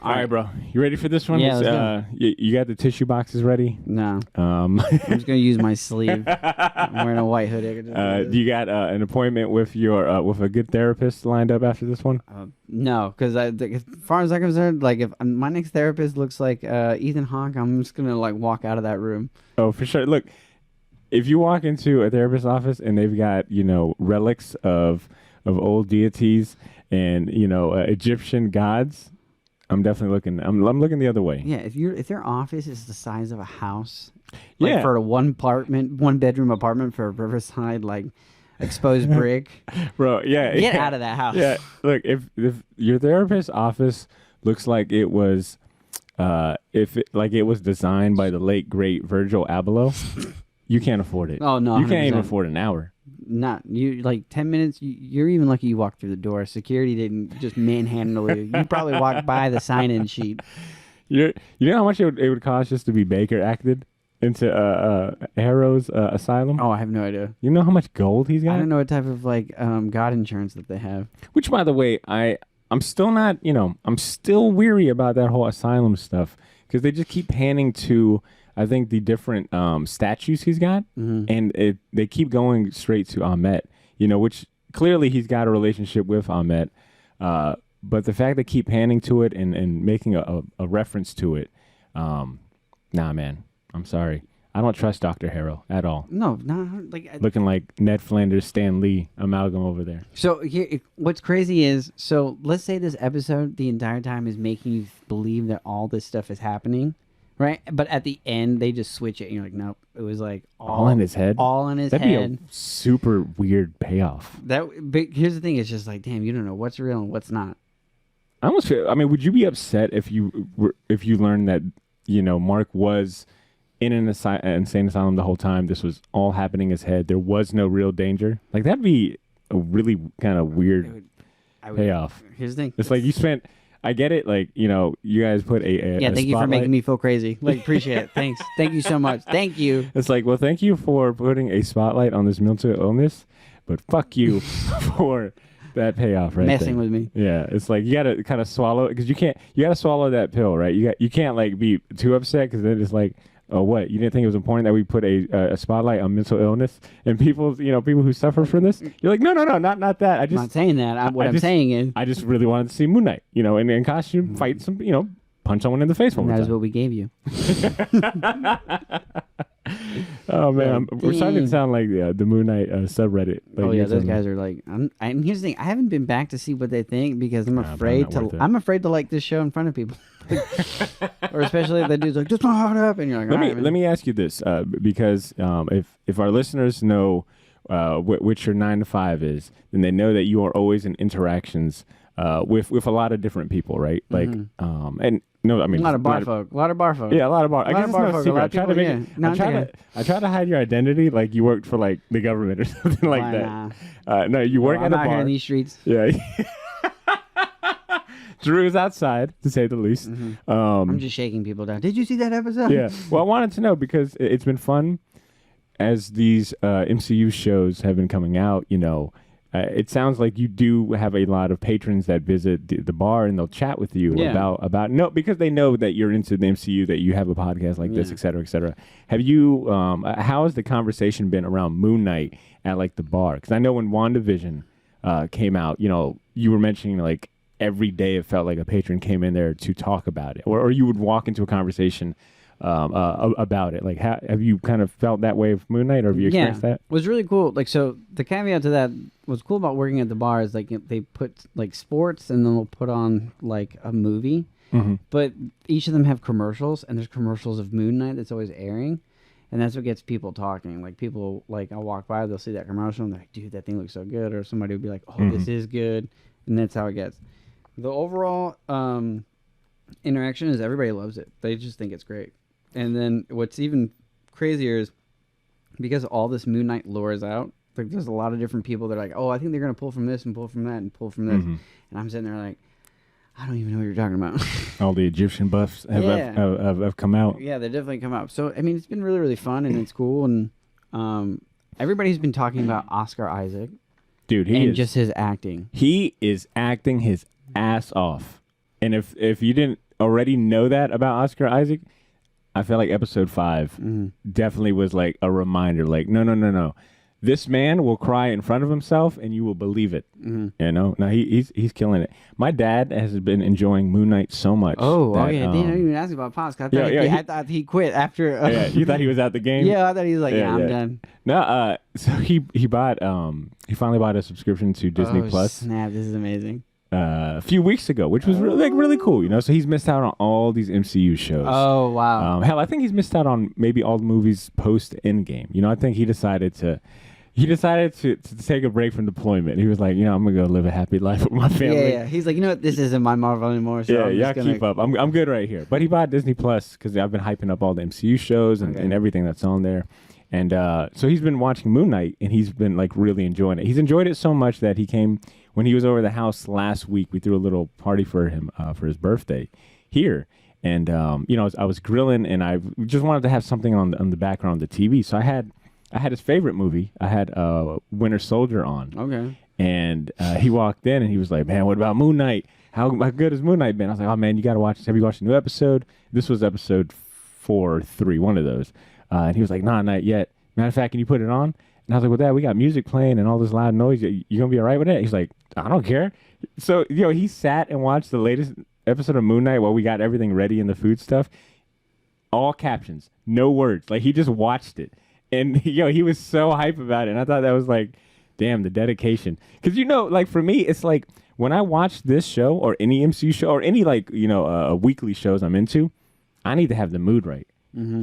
All right, bro. You ready for this one? Yeah, let's go. You got the tissue boxes ready? No. Um, I'm just going to use my sleeve. I'm wearing a white hoodie. I can just do this. you got an appointment with your with a good therapist lined up after this one? No, because as far as I'm concerned, like if my next therapist looks like Ethan Hawke, I'm just going to like walk out of that room. Oh, for sure. Look, if you walk into a therapist's office and they've got, relics of old deities and, Egyptian gods, I'm definitely looking. I'm looking the other way. Yeah, if their office is the size of a house, Yeah. like for a one bedroom apartment for a Riverside, like exposed brick, Bro, yeah. get out of that house. Yeah, look, if your therapist's office looks like it was, it was designed by the late great Virgil Abloh, you can't afford it. Oh no, you can't even 100%. afford an hour. Not you. Like 10 minutes. You're even lucky you walked through the door. Security didn't just manhandle you. You probably walked by the sign-in sheet. You know how much it would cost just to be Baker acted into Arrow's Asylum? Oh, I have no idea. You know how much gold he's got? I don't know what type of like God insurance that they have. Which, by the way, I'm still not. I'm still weary about that whole Asylum stuff because they just keep panning to, I think, the different statues he's got, and they keep going straight to Ahmet, which clearly he's got a relationship with Ahmet. But the fact they keep panning to it and making a reference to it, nah, man, I'm sorry. I don't trust Dr. Harrow at all. No, not like Looking like Ned Flanders, Stan Lee amalgam over there. So here, what's crazy is, so let's say this episode the entire time is making you believe that all this stuff is happening. Right, but at the end they just switch it, and you're like, nope. It was like all in his head. All in his That'd head. be a super weird payoff. But here's the thing: it's just like, damn, you don't know what's real and what's not. I almost feel. I mean, would you be upset if you learned that Mark was in an insane asylum the whole time? This was all happening in his head. There was no real danger. Like that'd be a really kind of weird payoff. Here's the thing: it's like you spent. I get it. Like, you guys put a yeah, thank you for making spotlight. me feel crazy. Like, appreciate it. Thanks. Thank you so much. Thank you. It's like, well, thank you for putting a spotlight on this mental illness, but fuck you for that payoff right Messing there. with me. Yeah, it's like you got to kind of swallow it because you got to swallow that pill, right? You can't like be too upset because then it's like, oh, what? You didn't think it was important that we put a spotlight on mental illness and people who suffer from this? You're like, no, not that. I'm not saying that. I'm saying is, I just really wanted to see Moon Knight, in costume, fight some, punch someone in the face one more that time. is what we gave you. Oh man, we're starting to sound like the Moon Knight subreddit. Like, Oh yeah, those guys are like. And here's the thing: I haven't been back to see what they think because I'm afraid not worth to. it. I'm afraid to like this show in front of people, or especially if the dude's like, "Just not hard up," and you're like, Let me ask you this, because if our listeners know which your 9 to 5 is, then they know that you are always in interactions with a lot of different people, right? Like, and no, I mean, a lot of bar folk. Yeah, a lot of bar. I guess it's no folk, a secret. lot I of try to people, make yeah. it. No, I try to hide your identity, like you worked for like the government or something like Nah. that. No, you work I'm at a out here bar. in these streets. Yeah. Drew is outside, to say the least. I'm just shaking people down. Did you see that episode? Yeah. Well, I wanted to know because it's been fun as these MCU shows have been coming out. It sounds like you do have a lot of patrons that visit the bar and they'll chat with you about because they know that you're into the MCU, that you have a podcast like this, et cetera, et cetera. Have you? How has the conversation been around Moon Knight at like the bar? Because I know when WandaVision came out, you were mentioning like every day it felt like a patron came in there to talk about it, or you would walk into a conversation about it. Like, have you kind of felt that way with Moon Knight, or have you experienced that? It was really cool. Like, so the caveat to that, what's cool about working at the bar is like they put like sports and then they'll put on like a movie, but each of them have commercials, and there's commercials of Moon Knight that's always airing. And that's what gets people talking. Like, people, like, I'll walk by, they'll see that commercial, and they're like, dude, that thing looks so good. Or somebody will be like, oh, this is good. And that's how it gets. The overall interaction is everybody loves it. They just think it's great. And then what's even crazier is because all this Moon Knight lore is out, like, there's a lot of different people that are like, oh, I think they're going to pull from this and pull from that and pull from this. And I'm sitting there like, I don't even know what you're talking about. All the Egyptian buffs have come out. Yeah, they definitely come out. So, I mean, it's been really, really fun, and it's cool. And everybody's been talking about Oscar Isaac. Dude, and just his acting. He is acting his ass off. And if you didn't already know that about Oscar Isaac, I feel like episode 5 definitely was like a reminder. Like, no. This man will cry in front of himself, and you will believe it. You know, no, he's killing it. My dad has been enjoying Moon Knight so much. Oh, yeah. I didn't even ask you about Pops. I thought he quit after. Yeah, you thought he was out the game. Yeah, I thought he was like, I'm done. No, so he bought he finally bought a subscription to Disney Plus. Snap! This is amazing. A few weeks ago, which was really cool, you know. So he's missed out on all these MCU shows. Oh wow! Hell, I think he's missed out on maybe all the movies post Endgame. You know, I think he decided to take a break from deployment. He was like, you know, I'm gonna go live a happy life with my family. Yeah. He's like, you know what, this isn't my Marvel anymore. So yeah, keep up. I'm good right here. But he bought Disney Plus because I've been hyping up all the MCU shows and everything that's on there. And so he's been watching Moon Knight, and he's been like really enjoying it. He's enjoyed it so much that he came when he was over the house last week. We threw a little party for him for his birthday here. And you know, I was grilling, and I just wanted to have something on the background of the TV. So I had his favorite movie. I had Winter Soldier on. Okay. And he walked in, and he was like, "Man, what about Moon Knight? How good has Moon Knight been?" I was like, "Oh man, you got to watch this. Have you watched a new episode?" This was episode 4 or 3, one of those. And he was like, "Nah, not yet. Matter of fact, can you put it on?" And I was like, "Well, Dad, we got music playing and all this loud noise. You gonna be all right with it?" He's like, "I don't care." So you know, he sat and watched the latest episode of Moon Knight while we got everything ready in the food stuff. All captions, no words. Like he just watched it. And, he was so hype about it. And I thought that was like, damn, the dedication. Because, like for me, it's like when I watch this show or any MCU show or any like, weekly shows I'm into, I need to have the mood right.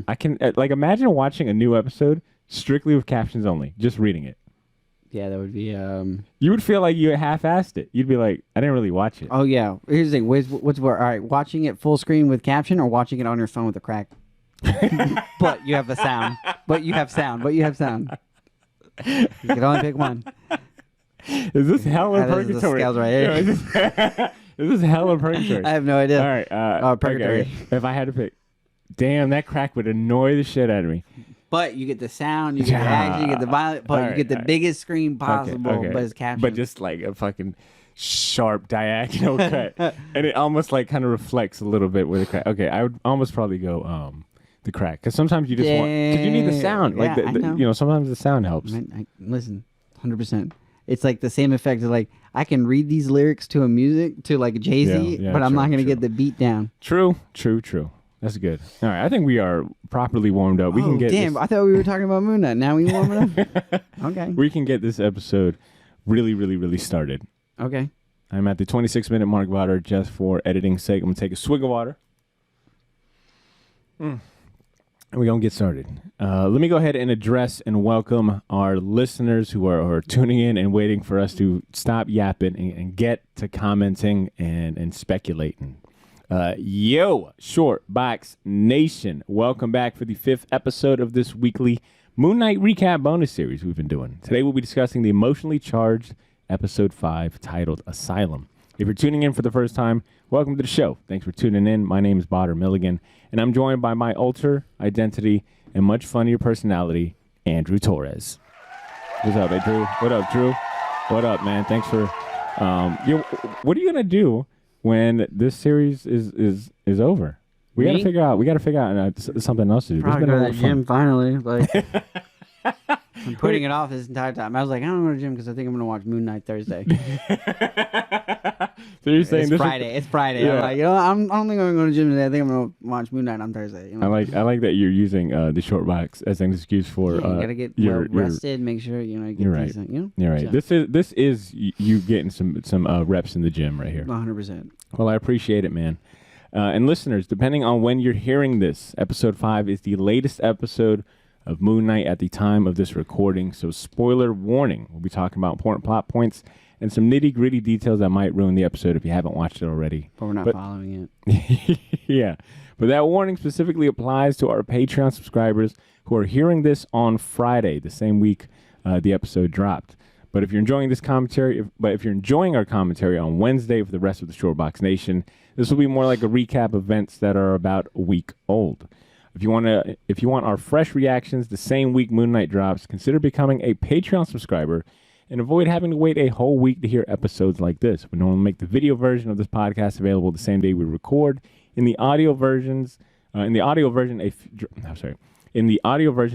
I can like imagine watching a new episode strictly with captions only, just reading it. Yeah, that would be. You would feel like you half-assed it. You'd be like, I didn't really watch it. Oh, yeah. Here's the thing. What's more? All right, watching it full screen with caption or watching it on your phone with a crack? But you have the sound. But you have sound. You can only pick one. Is this hell or purgatory? This is the scales right here. Is this hell or purgatory? I have no idea. All right. Purgatory. Okay. If I had to pick, damn, that crack would annoy the shit out of me. But you get the sound, you get the action, you get the violent, but you get the biggest screen possible, okay. but it's captioned. But just like a fucking sharp diagonal cut. And it almost like kind of reflects a little bit with a crack. Okay, I would almost probably go the crack. Because sometimes you just want, because you need the sound. Yeah, like, sometimes the sound helps. Listen, 100%. It's like the same effect of like, I can read these lyrics to like Jay-Z, but I'm not going to get the beat down. True. That's good. All right, I think we are properly warmed up. We can get I thought we were talking about Moon Knight. Now we warming up? Okay. We can get this episode really, really, really started. Okay. I'm at the 26-minute mark, water, just for editing's sake. I'm going to take a swig of water. And we're going to get started. Let me go ahead and address and welcome our listeners who are tuning in and waiting for us to stop yapping and get to commenting and speculating. Yo, Short Box Nation. Welcome back for the 5th episode of this weekly Moon Knight recap bonus series we've been doing. Today we'll be discussing the emotionally charged episode 5 titled Asylum. If you're tuning in for the first time, welcome to the show. Thanks for tuning in. My name is Bader Milligan, and I'm joined by my alter identity and much funnier personality, Andrew Torres. What's up, hey, Drew? What up, Drew? What up, man? Thanks for... what are you going to do when this series is over? We got to figure out something else to do. Probably go to the gym finally. Like, I'm putting it off this entire time. I was like, I don't go to the gym because I think I'm going to watch Moon Knight Thursday. So you're saying it's Friday. It's Friday. Yeah. I'm like, I don't think I'm going to go to the gym today. I think I'm going to watch Moon Knight on Thursday. I like that you're using the short box as an excuse for. You gotta get rested. Make sure you get you're right. decent. You're right. So. This is you getting some reps in the gym right here. 100%. Well, I appreciate it, man. And listeners, depending on when you're hearing this, episode 5 is the latest episode of Moon Knight at the time of this recording. So spoiler warning. We'll be talking about important plot points and some nitty-gritty details that might ruin the episode if you haven't watched it already. But we're not following it. Yeah. But that warning specifically applies to our Patreon subscribers who are hearing this on Friday, the same week the episode dropped. But if you're enjoying this commentary, if you're enjoying our commentary on Wednesday for the rest of the Shortbox Nation, this will be more like a recap of events that are about a week old. If you want our fresh reactions the same week Moon Knight drops, consider becoming a Patreon subscriber and avoid having to wait a whole week to hear episodes like this. We normally make the video version of this podcast available the same day we record. In the audio version,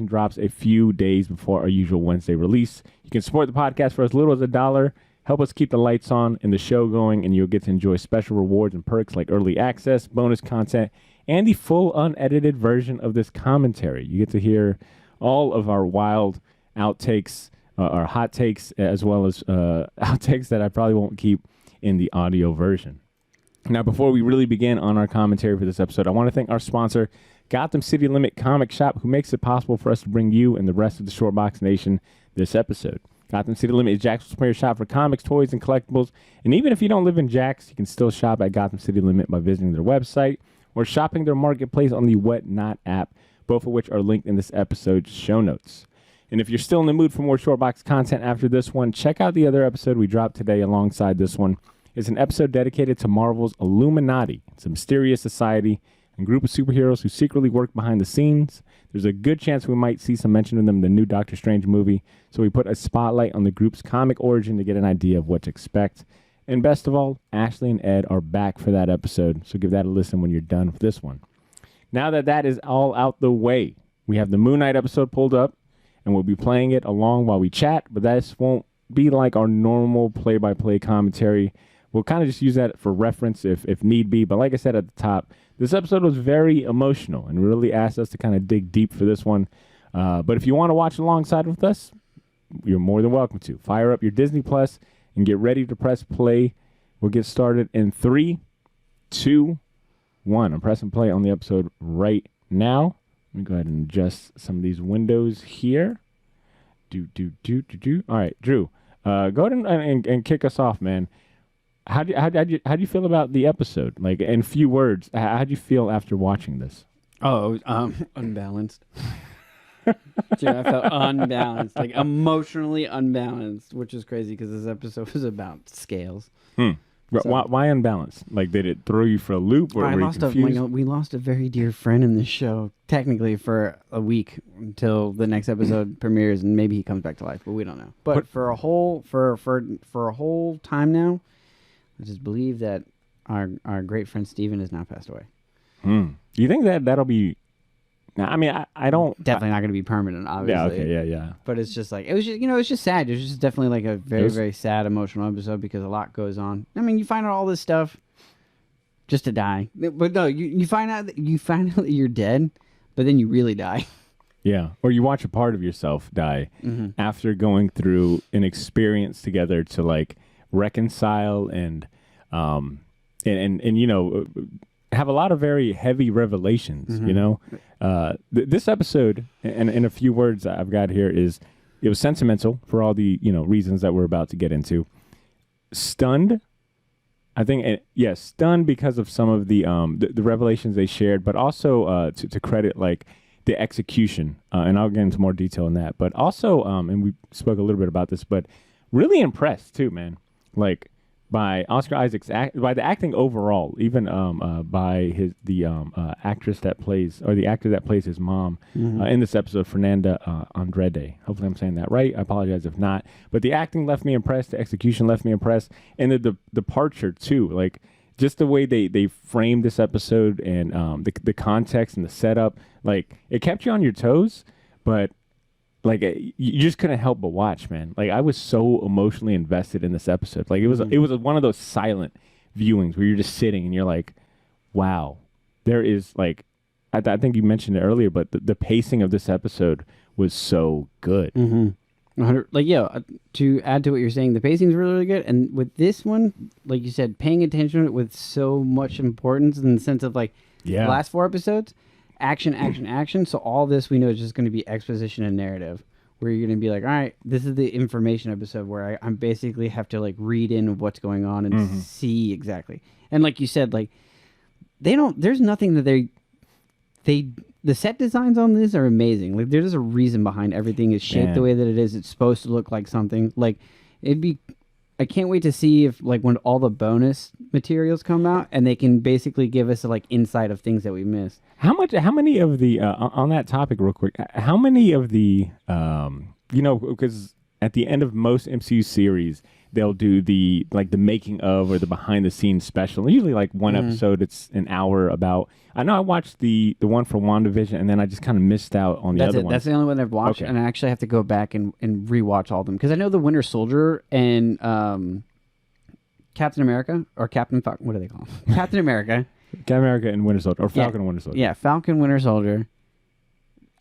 drops a few days before our usual Wednesday release. You can support the podcast for as little as $1. Help us keep the lights on and the show going, and you'll get to enjoy special rewards and perks like early access, bonus content, and the full unedited version of this commentary. You get to hear all of our wild outtakes, our hot takes, as well as outtakes that I probably won't keep in the audio version. Now, before we really begin on our commentary for this episode, I want to thank our sponsor, Gotham City Limit Comic Shop, who makes it possible for us to bring you and the rest of the Shortbox Nation this episode. Gotham City Limit is Jackson's premier shop for comics, toys, and collectibles. And even if you don't live in Jax, you can still shop at Gotham City Limit by visiting their website or shopping their marketplace on the Whatnot app, both of which are linked in this episode's show notes. And if you're still in the mood for more Shortbox content after this one, check out the other episode we dropped today alongside this one. It's an episode dedicated to Marvel's Illuminati. It's a mysterious society and group of superheroes who secretly work behind the scenes. There's a good chance we might see some mention of them in the new Doctor Strange movie, so we put a spotlight on the group's comic origin to get an idea of what to expect. And best of all, Ashley and Ed are back for that episode, so give that a listen when you're done with this one. Now that is all out the way, we have the Moon Knight episode pulled up, and we'll be playing it along while we chat, but this won't be like our normal play-by-play commentary. We'll kind of just use that for reference if need be. But like I said at the top, this episode was very emotional and really asked us to kind of dig deep for this one. But if you want to watch alongside with us, you're more than welcome to. Fire up your Disney Plus and get ready to press play. We'll get started in 3, 2, 1. I'm pressing play on the episode right now. Let me go ahead and adjust some of these windows here. All right, Drew, go ahead and kick us off, man. How do you feel about the episode? Like, in few words, how do you feel after watching this? Oh, unbalanced. Dude, I felt unbalanced, like emotionally unbalanced, which is crazy because this episode was about scales. So, why unbalanced? Like, did it throw you for a loop, or were you confused? We lost a very dear friend in this show, technically for a week until the next episode premieres, and maybe he comes back to life, but we don't know. But for a whole time now, I just believe that our great friend Steven has now passed away. Do you think that'll be? I mean, I don't. Definitely not going to be permanent, obviously. Yeah, okay, yeah. But it's just like, it was just sad. It was just definitely like a very, very sad, emotional episode because a lot goes on. I mean, you find out all this stuff just to die. But no, you find out that you're dead, but then you really die. Yeah, or you watch a part of yourself die after going through an experience together to like reconcile and you know, have a lot of very heavy revelations, you know. This episode, and in a few words I've got here, is it was sentimental for all the, you know, reasons that we're about to get into. Stunned, I think, stunned because of some of the revelations they shared, but also to credit like the execution, and I'll get into more detail on that. But also, and we spoke a little bit about this, but really impressed too, man. Like, by Oscar Isaac's by the acting overall, even by the actress that plays, or the actor that plays his mom in this episode, Fernanda Andrade. Hopefully I'm saying that right. I apologize if not. But the acting left me impressed. The execution left me impressed. And the departure too. Like, just the way they framed this episode and the context and the setup. Like, it kept you on your toes, but like, you just couldn't help but watch, man. Like, I was so emotionally invested in this episode. Like, it was one of those silent viewings where you're just sitting and you're like, wow, there is like, I think you mentioned it earlier, but the pacing of this episode was so good. Like, yeah, to add to what you're saying, the pacing is really, really good. And with this one, like you said, paying attention to it with so much importance in the sense of like the last 4 episodes, action. So all this we know is just going to be exposition and narrative, where you're going to be like, all right, this is the information episode where I'm basically have to like read in what's going on and see exactly. And like you said, like there's nothing that the set designs on this are amazing. Like, there's a reason behind everything is shaped the way that it is. It's supposed to look like something. Like, I can't wait to see if, like, when all the bonus materials come out and they can basically give us, like, insight of things that we missed. How many of the, on that topic real quick, how many of the, you know, because at the end of most MCU series, they'll do the making of or the behind the scenes special. Usually like one episode, it's an hour about. I know I watched the one for WandaVision, and then I just kind of missed out on the other ones. That's the only one I've watched, and I actually have to go back and rewatch all of them because I know the Winter Soldier and Captain America or Captain Falcon. What do they call him? Captain America. Captain America and Winter Soldier, or Falcon and Winter Soldier. Yeah, Falcon, Winter Soldier.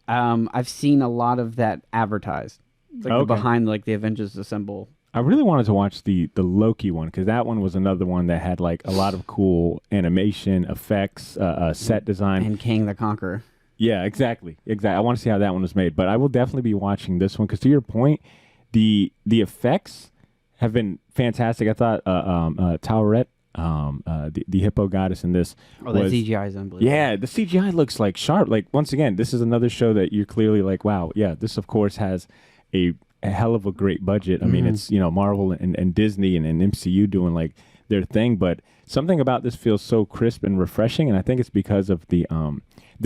I've seen a lot of that advertised, like the behind like the Avengers Assemble. I really wanted to watch the Loki one because that one was another one that had like a lot of cool animation, effects, set design, and Kang the Conqueror. Yeah, exactly. I want to see how that one was made, but I will definitely be watching this one because, to your point, the effects have been fantastic. I thought Tauret, the hippo goddess in this, the CGI is unbelievable. Yeah, the CGI looks like sharp. Like once again, this is another show that you're clearly like, wow, yeah, this of course has a hell of a great budget. I mean, it's Marvel and Disney and MCU doing like their thing, but something about this feels so crisp and refreshing, and I think it's because of the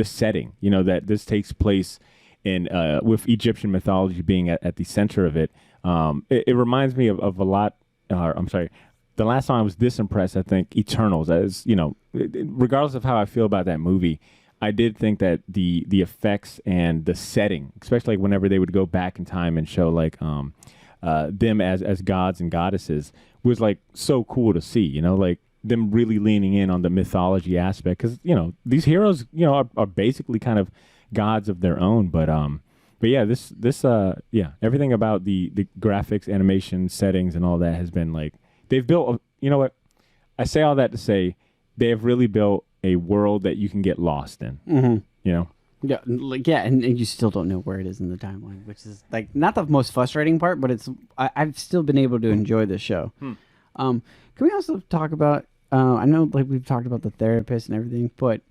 setting. That this takes place in with Egyptian mythology being at the center of it. It reminds me of a lot. I'm sorry. The last time I was this impressed, I think Eternals. As regardless of how I feel about that movie, I did think that the effects and the setting, especially like whenever they would go back in time and show like them as gods and goddesses, was like so cool to see. Like them really leaning in on the mythology aspect because these heroes are basically kind of gods of their own. But yeah, this everything about the graphics, animation, settings, and all that has been like they've built. You know what? I say all that to say they have really built a world that you can get lost in. And you still don't know where it is in the timeline, which is like not the most frustrating part, but I've still been able to enjoy this show. Can we also talk about I know like we've talked about the therapist and everything, but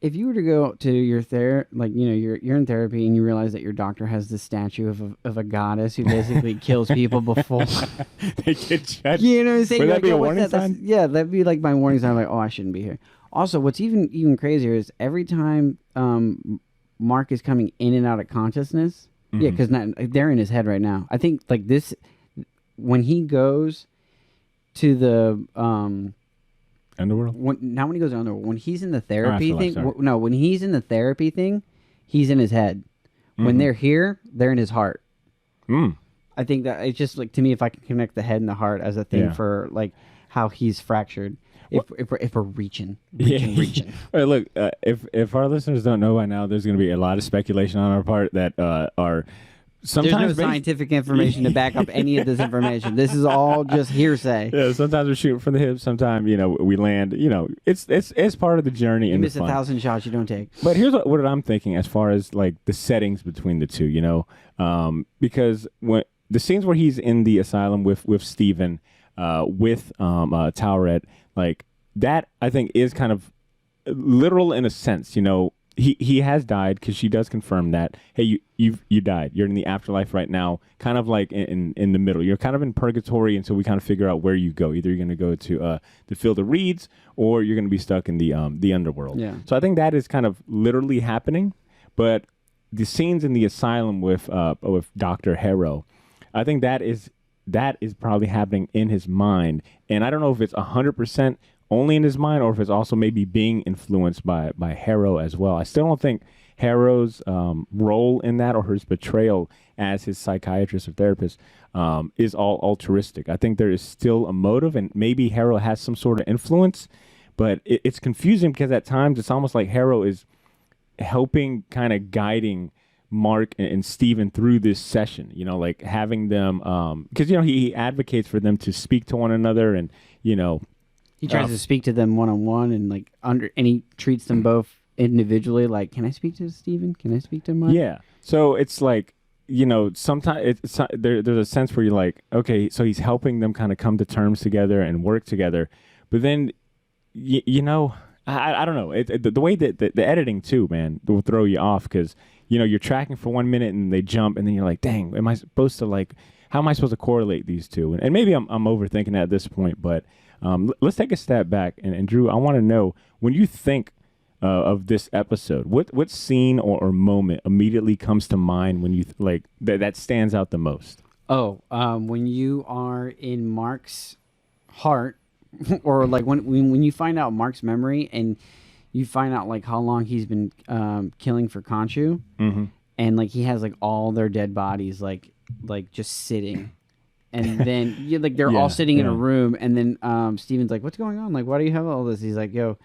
if you were to go to your you're in therapy and you realize that your doctor has this statue of a goddess who basically kills people before they get judged. You know what I'm saying? Would that be a warning sign? Yeah, that'd be like my warning sign. Like, oh, I shouldn't be here. Also, what's even crazier is every time Mark is coming in and out of consciousness. Yeah, because they're in his head right now. I think like this when he goes to the Underworld? Not when he goes to Underworld. When he's in the therapy thing. When he's in the therapy thing, he's in his head. When they're here, they're in his heart. I think that it's just like, to me, if I can connect the head and the heart as a thing for like how he's fractured. If we're reaching. All right, look, if our listeners don't know by now, there's going to be a lot of speculation on our part that are sometimes there's no scientific information to back up any of this information. This is all just hearsay. Yeah, sometimes we're shooting from the hip. Sometimes we land. It's part of the journey. You miss 1,000 shots you don't take. But here's what I'm thinking as far as like the settings between the two. Because when the scenes where he's in the asylum with Steven, with Tauret, like that, I think is kind of literal in a sense. He has died because she does confirm that, hey, you died. You're in the afterlife right now, kind of like in the middle. You're kind of in purgatory until we kind of figure out where you go. Either you're going to go to the Field of Reeds, or you're going to be stuck in the underworld. Yeah. So I think that is kind of literally happening. But the scenes in the asylum with Dr. Harrow, I think that is probably happening in his mind. And I don't know if it's 100% only in his mind, or if it's also maybe being influenced by Harrow as well. I still don't think Harrow's role in that, or his portrayal as his psychiatrist or therapist, is all altruistic. I think there is still a motive, and maybe Harrow has some sort of influence, but it's confusing because at times it's almost like Harrow is helping, kind of guiding Mark and Steven through this session, like having them, because, he advocates for them to speak to one another, and, he tries to speak to them one-on-one, and he treats them both individually. Like, can I speak to Steven? Can I speak to Mark? Yeah. So it's like, sometimes there's a sense where you're like, okay, so he's helping them kind of come to terms together and work together. But then, I don't know. The way that the editing too, man, will throw you off because, you're tracking for 1 minute and they jump, and then you're like, dang, am I supposed to how am I supposed to correlate these two? And maybe I'm overthinking it at this point, but let's take a step back. And Drew, I want to know, when you think of this episode. What scene or moment immediately comes to mind when you like that stands out the most? Oh, when you are in Mark's heart, or like when you find out Mark's memory and you find out like how long he's been killing for Khonshu, and like he has like all their dead bodies like just sitting, and then like they're all sitting in a room, and then Steven's like, "What's going on? Like, why do you have all this?" He's like, "Yo."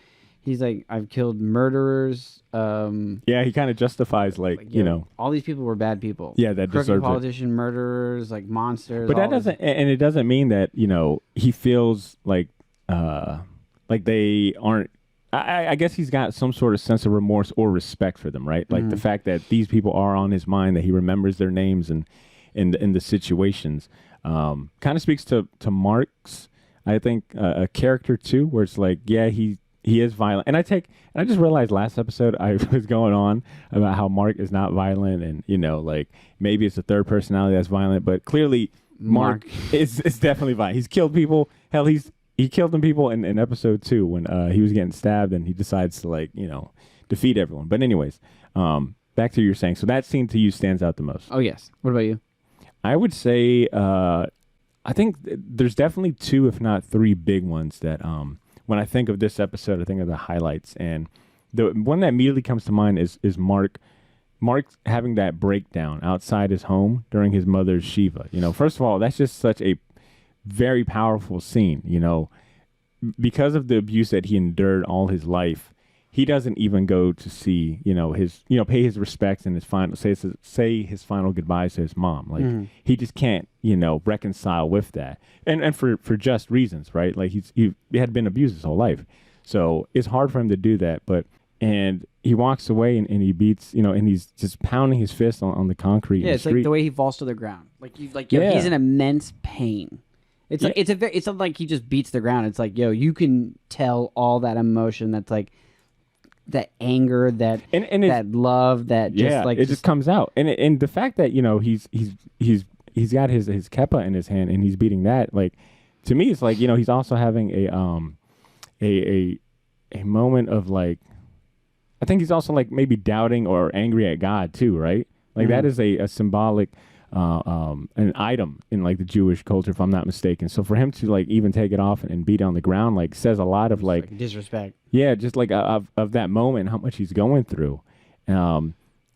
He's like, I've killed murderers. Yeah, he kind of justifies all these people were bad people. Yeah, that crooked deserves politician, murderers, like monsters. But that doesn't, and it doesn't mean that he feels like they aren't. I guess he's got some sort of sense of remorse or respect for them, right? Like the fact that these people are on his mind, that he remembers their names and in the situations, kind of speaks to Mark's, I think, a character too, where it's like, yeah, he is violent. And I just realized last episode I was going on about how Mark is not violent, and like maybe it's the third personality that's violent, but clearly Mark is definitely violent. He's killed people. Hell, he killed them people in episode 2 when he was getting stabbed, and he decides to defeat everyone. But anyways, back to what you were saying. So that scene to you stands out the most. Oh yes. What about you? I would say I think there's definitely 2, if not 3 big ones that when I think of this episode, I think of the highlights. And the one that immediately comes to mind is Mark having that breakdown outside his home during his mother's Shiva. First of all, that's just such a very powerful scene. Because of the abuse that he endured all his life, he doesn't even go to see, his, pay his respects and his final say his final goodbyes to his mom. Like he just can't, reconcile with that, and for just reasons, right? Like he had been abused his whole life, so it's hard for him to do that. And he walks away and he beats, and he's just pounding his fist on the concrete. Yeah, it's like the way he falls to the ground. Like he's in immense pain. It's like it's not like he just beats the ground. It's like, you can tell all that emotion that's like. That anger, that love, that just it just comes out, and the fact that he's got his keppa in his hand and he's beating that, like, to me it's like he's also having a moment of like, I think he's also like maybe doubting or angry at God too, right? Like that is a symbolic an item in like the Jewish culture, if I'm not mistaken. So for him to like even take it off and beat it on the ground, like says a lot of like disrespect. Yeah, just like of that moment, how much he's going through, and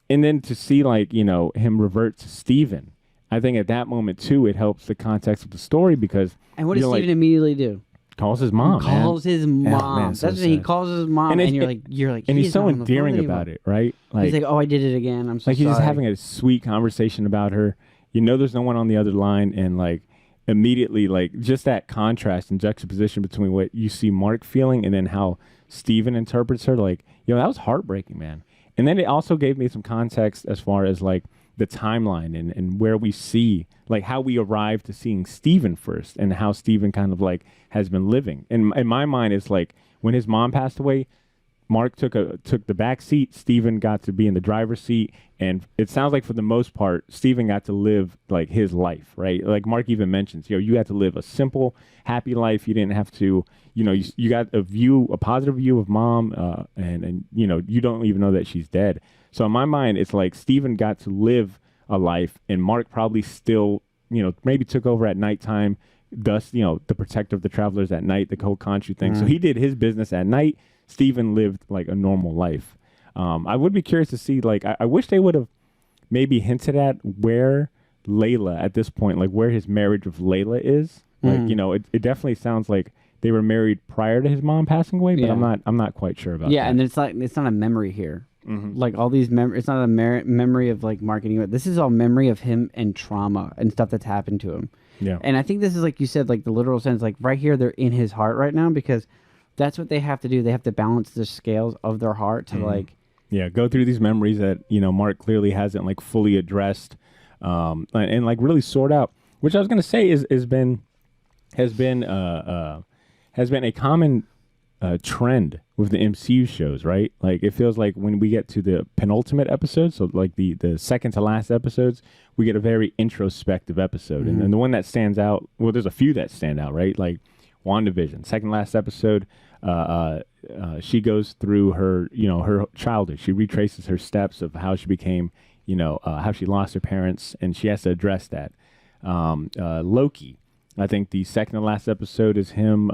then to see like him revert to Steven, I think at that moment too, it helps the context of the story, because and what does Steven immediately do? Calls his mom. His mom. Man, so that's what he calls his mom, and you're like, and he's so endearing about it, right? Like, he's like, oh, I did it again. I'm so like sorry. He's just having a sweet conversation about her. There's no one on the other line, and like immediately, like just that contrast and juxtaposition between what you see Mark feeling and then how Steven interprets her, like, that was heartbreaking, man. And then it also gave me some context as far as like the timeline and where we see like how we arrived to seeing Steven first, and how Steven kind of like has been living. And in my mind, it's like when his mom passed away, Mark took the back seat, Steven got to be in the driver's seat, and it sounds like for the most part, Steven got to live like his life, right? Like Mark even mentions, you had to live a simple, happy life. You didn't have to, you got a positive view of mom, and you don't even know that she's dead. So in my mind, it's like Steven got to live a life, and Mark probably still, maybe took over at nighttime, thus, the protector of the travelers at night, the whole Khonshu thing. So he did his business at night. Steven lived like a normal life. I would be curious to see, like, I wish they would have maybe hinted at where Layla at this point, like where his marriage with Layla is. Like, it definitely sounds like they were married prior to his mom passing away, but I'm not quite sure about that. Yeah, and it's not a memory here. Like all these it's not a memory of like marketing. This is all memory of him and trauma and stuff that's happened to him. Yeah. And I think this is, like you said, like the literal sense, like right here, they're in his heart right now, because that's what they have to do. They have to balance the scales of their heart to like... Yeah, go through these memories that, Mark clearly hasn't like fully addressed, and like really sort out, which I was going to say has been a common trend with the MCU shows, right? Like it feels like when we get to the penultimate episode, so like the second to last episodes, we get a very introspective episode. And the one that stands out, well, there's a few that stand out, right? Like WandaVision, second last episode, she goes through her, her childhood. She retraces her steps of how she became, how she lost her parents, and she has to address that. Loki, I think the second to last episode is him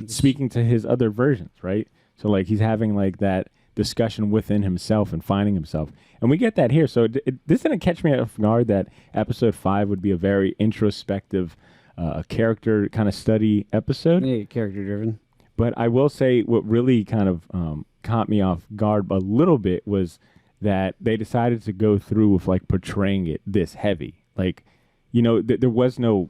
speaking to his other versions, right? So like he's having like that discussion within himself and finding himself, and we get that here. So this didn't catch me off guard that episode 5 would be a very introspective, character kind of study episode. Yeah, character driven. But I will say what really kind of caught me off guard a little bit was that they decided to go through with like portraying it this heavy. Like, there was no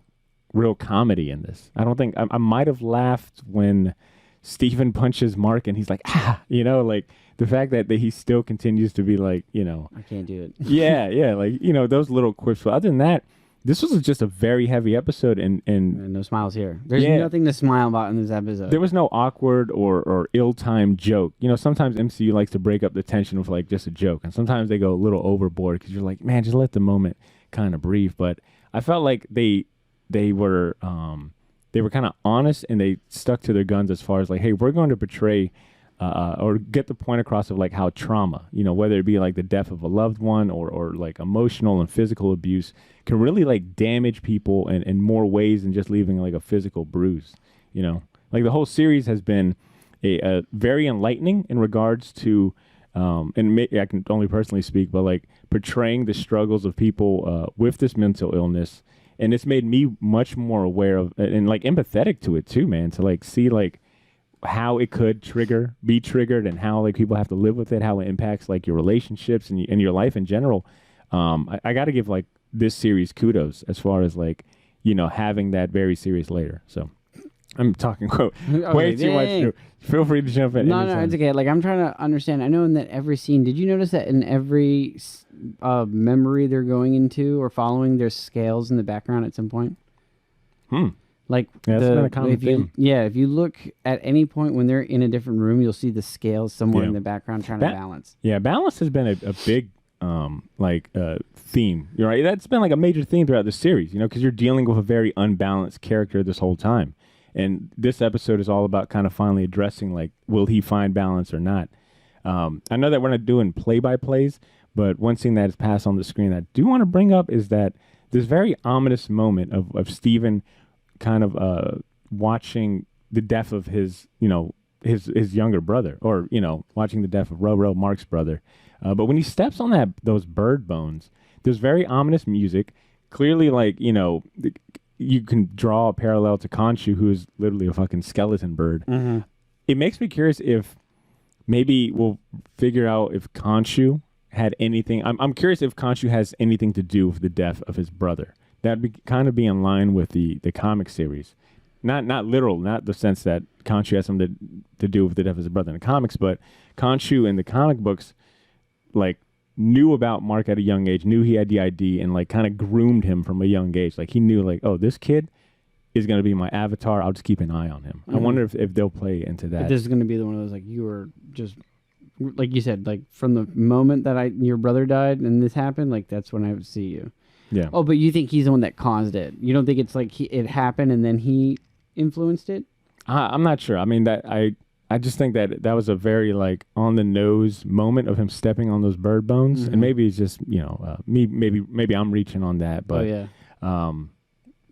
real comedy in this. I don't think I might have laughed when Steven punches Mark and he's like, like the fact that he still continues to be like, I can't do it. yeah, like, those little quips. But other than that, this was just a very heavy episode, and no smiles here. There's nothing to smile about in this episode. There was no awkward or ill-timed joke. Sometimes MCU likes to break up the tension with like just a joke, and sometimes they go a little overboard because you're like, man, just let the moment kind of breathe. But I felt like they were kind of honest, and they stuck to their guns as far as like, hey, we're going to portray or get the point across of like how trauma, whether it be like the death of a loved one or like emotional and physical abuse, can really like damage people in more ways than just leaving like a physical bruise. Like the whole series has been a very enlightening in regards to, I can only personally speak, but like portraying the struggles of people with this mental illness. And it's made me much more aware of and like empathetic to it too, man, to like see like how it could be triggered, and how like people have to live with it, how it impacts like your relationships and your life in general. I got to give like this series kudos as far as like, having that very serious later. So I'm talking way too much. Feel free to jump in. No, it's okay. Like I'm trying to understand. I know in that every scene, did you notice that in every memory they're going into or following, there's scales in the background at some point? Like that's been a common theme. If you look at any point when they're in a different room, you'll see the scales somewhere in the background trying to balance. Yeah, balance has been a big theme. You're right. That's been like a major theme throughout the series, because you're dealing with a very unbalanced character this whole time. And this episode is all about kind of finally addressing like, will he find balance or not? I know that we're not doing play-by-plays, but one thing that is passed on the screen that I do want to bring up is that this very ominous moment of Steven kind of watching the death of his younger brother, or watching the death of Roro, Mark's brother. But when he steps on those bird bones, there's very ominous music. Clearly, like you can draw a parallel to Khonshu, who is literally a fucking skeleton bird. Mm-hmm. It makes me curious if maybe we'll figure out if Khonshu had anything. I'm curious if Khonshu has anything to do with the death of his brother. That'd kind of be in line with the comic series. Not literal, not the sense that Khonshu has something to do with the death of his brother in the comics, but Khonshu in the comic books, like, knew about Mark at a young age, knew he had the ID, and like kind of groomed him from a young age. Like he knew like, oh, this kid is going to be my avatar. I'll just keep an eye on him. Mm-hmm. I wonder if they'll play into that. But this is going to be the one of those, like, you were just, like you said, like from the moment that your brother died and this happened, like that's when I would see you. Yeah. Oh, but you think he's the one that caused it? You don't think it's like it happened and then he influenced it? I'm not sure. I mean, I just think that was a very like on the nose moment of him stepping on those bird bones, mm-hmm. and maybe it's just maybe I'm reaching on that, but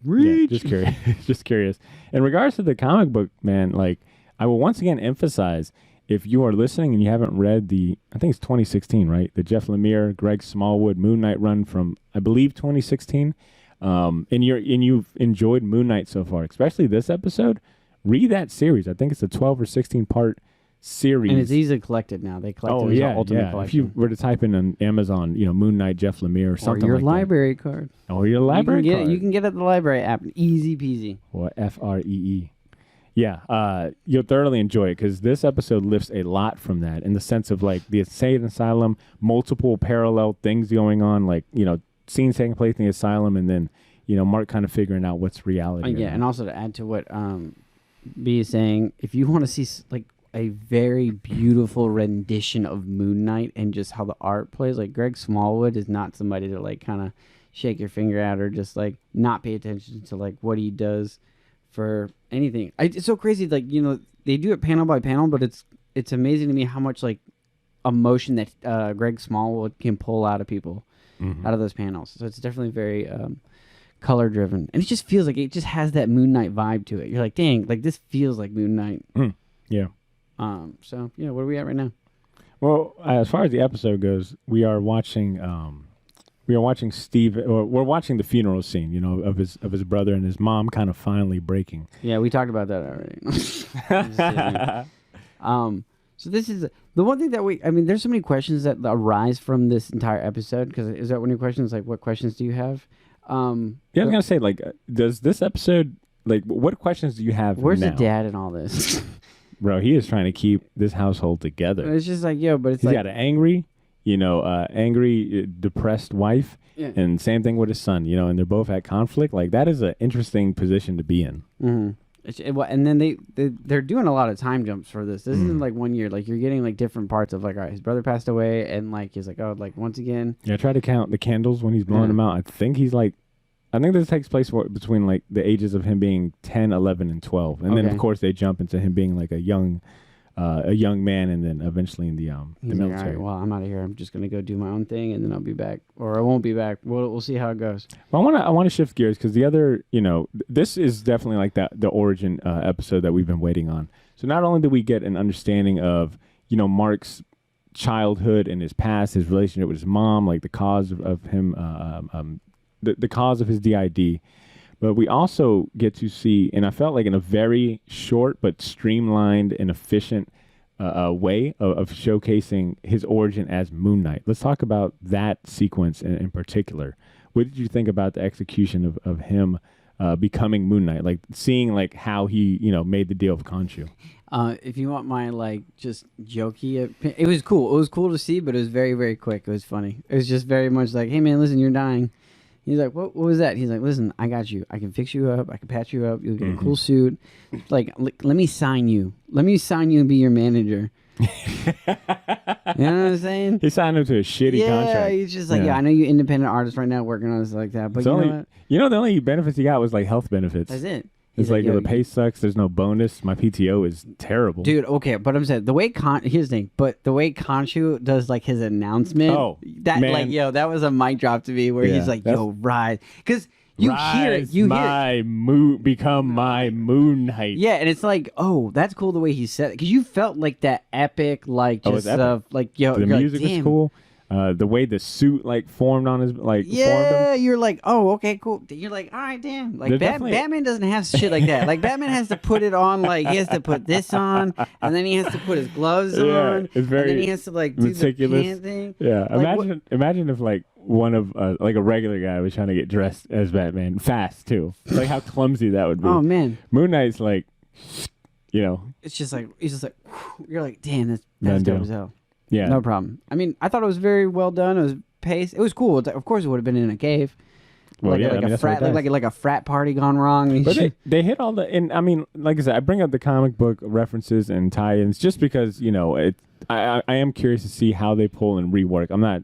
Reach. Yeah, just curious. In regards to the comic book, man, like I will once again emphasize, if you are listening and you haven't read I think it's 2016, right? The Jeff Lemire, Greg Smallwood Moon Knight run from I believe 2016, and you've enjoyed Moon Knight so far, especially this episode. Read that series. I think it's a 12 or 16 part series. And it's easily collected now. They collect it as an ultimate collection. If you were to type in on Amazon, Moon Knight, Jeff Lemire, or something like that. Or your library card. Or your library card. You can get it at the library app. Easy peasy. Or FREE. Yeah, you'll thoroughly enjoy it because this episode lifts a lot from that in the sense of like the insane asylum, multiple parallel things going on, like, scenes taking place in the asylum, and then, Mark kind of figuring out what's reality. Yeah, and also to add to what B is saying, if you want to see like a very beautiful rendition of Moon Knight and just how the art plays, like Greg Smallwood is not somebody to like kind of shake your finger at or just like not pay attention to like what he does for anything. It's so crazy, like, they do it panel by panel, but it's amazing to me how much like emotion that Greg Smallwood can pull out of people, out of those panels. So it's definitely very color driven, and it just feels like it just has that Moon Knight vibe to it. You're like, dang, like this feels like Moon Knight. Yeah. So yeah, where are we at right now? Well, as far as the episode goes, we are watching Steve, or we're watching the funeral scene, of his brother and his mom kind of finally breaking. Yeah, we talked about that already. So this is the one thing that there's so many questions that arise from this entire episode. Because is that one of your questions? Like, what questions do you have? Yeah, I was gonna say, like, does this episode, like, what questions do you have? Where's now? the dad in all this? Bro, he is trying to keep this household together. It's just like, but it's he's like got an angry, depressed wife, and same thing with his son. And they're both at conflict. Like, that is an interesting position to be in. And then they're doing a lot of time jumps for this. This isn't like 1 year. Like, you're getting like different parts of like, all right, his brother passed away, and like he's like, oh, like once again. Yeah, I tried to count the candles when he's blowing them out. I think this takes place between like the ages of him being 10, 11, and 12, and then of course they jump into him being like a young man, and then eventually in the military. Like, all right, well, I'm out of here. I'm just gonna go do my own thing, and then I'll be back, or I won't be back. We'll see how it goes. Well, I want to shift gears, because the other, this is definitely like the origin episode that we've been waiting on. So not only do we get an understanding of Mark's childhood and his past, his relationship with his mom, like the cause of him, the cause of his DID. But we also get to see, and I felt like in a very short but streamlined and efficient way of showcasing his origin as Moon Knight. Let's talk about that sequence in particular. What did you think about the execution of him becoming Moon Knight? Like, seeing like how he made the deal with Khonshu. If you want my like just jokey, it was cool. It was cool to see, but it was very, very quick. It was funny. It was just very much like, hey man, listen, you're dying. He's like, what was that? He's like, listen, I got you. I can fix you up. I can patch you up. You'll get a cool suit. Like, let me sign you. Let me sign you and be your manager. You know what I'm saying? He signed him to a shitty contract. Yeah, he's just like, I know you're independent artist right now working on this like that. But the only benefits he got was like health benefits. That's it. It's like the pay sucks. There's no bonus. My PTO is terrible, dude. Okay, but I'm saying the way here's the thing. But the way Khonshu does like his announcement, that was a mic drop to me. Where he's like, "Yo, rise," because you hear it. Become my Moon Knight. Yeah, and it's like, oh, that's cool the way he said it, because you felt like that epic, like just like the music was cool. The way the suit like formed on his formed him. You're like, oh, okay, cool. You're like, all right, damn. Like Batman doesn't have shit like that. Like Batman has to put it on. Like he has to put this on, and then he has to put his gloves on. It's very and then he has to like meticulous. Do the pant thing. Yeah, like, imagine if like one of like a regular guy was trying to get dressed as Batman fast too. Like how clumsy that would be. Oh man, Moon Knight's like, it's just like he's just like, you're like, damn, that's dope as hell. Yeah, no problem. I mean, I thought it was very well done. It was paced. It was cool. Of course, it would have been in a cave. Well, like a frat party gone wrong. But they hit all the. And I mean, like I said, I bring up the comic book references and tie-ins just because I am curious to see how they pull and rework. I'm not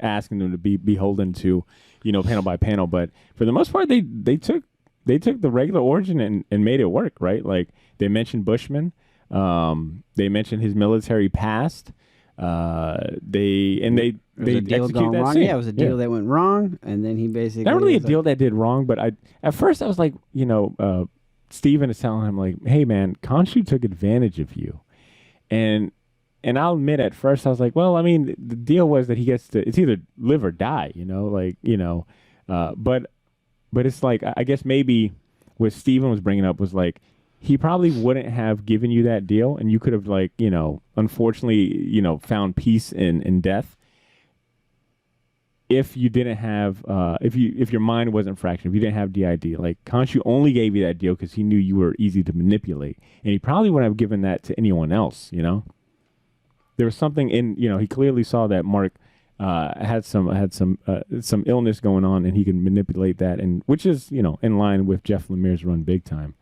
asking them to be beholden to panel by panel, but for the most part, they took the regular origin and made it work, right? Like they mentioned Bushman, they mentioned his military past. They execute that wrong. scene. Yeah, it was a deal that went wrong, and then he basically not really a deal that did wrong, but at first I was like, Steven is telling him like, hey man, Khonshu took advantage of you, and I'll admit at first I was like, well, I mean the deal was that he gets to, it's either live or die, but it's like I guess maybe what Steven was bringing up was like, he probably wouldn't have given you that deal, and you could have like, unfortunately, found peace in death if you didn't have, if your mind wasn't fractured, if you didn't have DID. Like Khonshu only gave you that deal because he knew you were easy to manipulate, and he probably wouldn't have given that to anyone else. There was something in, he clearly saw that Mark had some illness going on, and he could manipulate that, and which is in line with Jeff Lemire's run big time.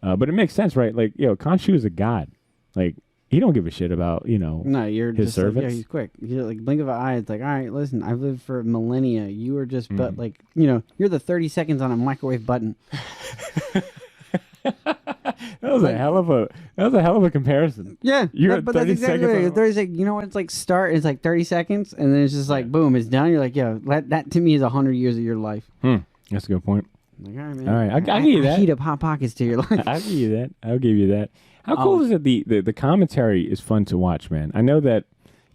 But it makes sense, right? Like, Khonshu is a god. Like, he don't give a shit about, no, you're his just servants. Like, he's quick. You're like, blink of an eye. It's like, all right, listen, I've lived for millennia. You are just, but like, you're the 30 seconds on a microwave button. No, That was a hell of a comparison. Yeah, You're but 30 that's exactly seconds. right. 30 seconds. You know what? It's like start. It's like 30 seconds, and then it's just like boom, it's done. You're like, yo, that to me is 100 years of your life. That's a good point. Like, all right, man. All right, I'll give you that. Heat up hot pockets to your life. I'll give you that. I'll give you that. How cool is it? The commentary is fun to watch, man. I know that,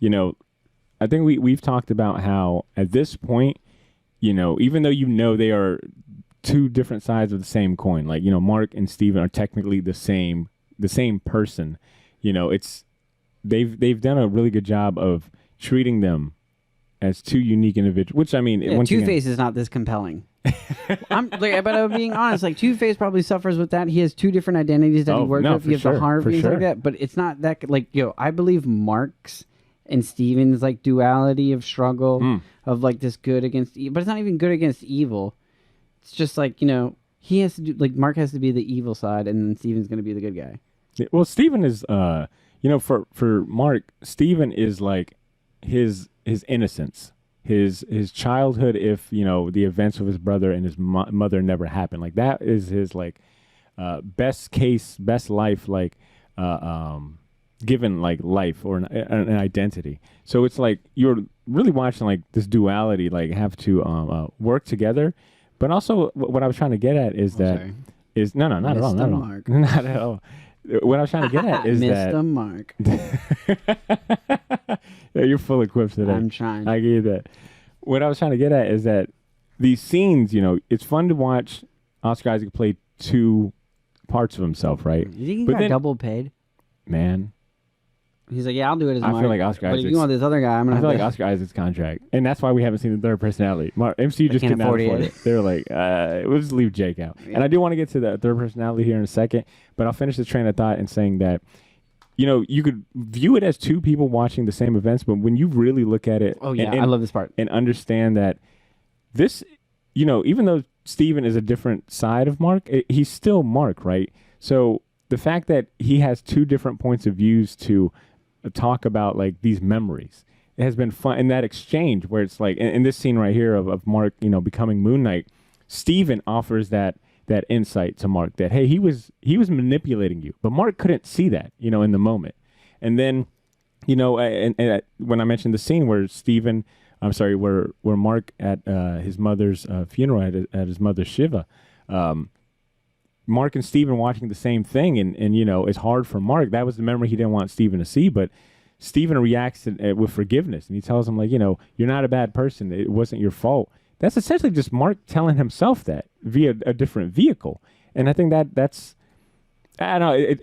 I think we've talked about how at this point, even though they are two different sides of the same coin, like Mark and Steven are technically the same person. It's they've done a really good job of treating them as two unique individuals. Which I mean, Two-Face is not this compelling. But I'm being honest. Like Two-Face probably suffers with that. He has two different identities that he works with. You have the harm things like that, but it's not that. Like I believe Mark's and Steven's like duality of struggle of like this good against evil, but it's not even good against evil. It's just like he has to do like Mark has to be the evil side, and then Steven's going to be the good guy. Well, Steven is for Mark, Steven is like his innocence. His childhood, if the events of his brother and his mother never happened, like that is his like best life, like given like life or an identity. So it's like you're really watching like this duality, like have to work together. But also, what I was trying to get at is not at all, not at all. What I was trying to get at is that Mr. Mark. Yeah, you're full of quips today. I'm trying. I get you that. What I was trying to get at is that these scenes, it's fun to watch Oscar Isaac play two parts of himself, right? You think he got double paid? Man. He's like, yeah, I'll do it as I feel like Oscar Isaac's... But if you want this other guy, I'm going to I feel like Oscar Isaac's contract. And that's why we haven't seen the third personality. MCU just couldn't afford it. They were like, we'll just leave Jake out. Yeah. And I do want to get to the third personality here in a second, but I'll finish the train of thought in saying that, you could view it as two people watching the same events, but when you really look at it... Oh, yeah, I love this part. And understand that this, even though Steven is a different side of Mark, he's still Mark, right? So the fact that he has two different points of views to talk about like these memories, it has been fun in that exchange where it's like in this scene right here of Mark becoming Moon Knight. Steven offers that insight to Mark that hey, he was manipulating you, but Mark couldn't see that in the moment. And then and when I mentioned the scene where where Mark at his mother's funeral at his mother's Shiva, Mark and Steven watching the same thing, and it's hard for Mark. That was the memory he didn't want Steven to see, but Steven reacts with forgiveness, and he tells him like, you're not a bad person. It wasn't your fault. That's essentially just Mark telling himself that via a different vehicle, and I think that's I don't know.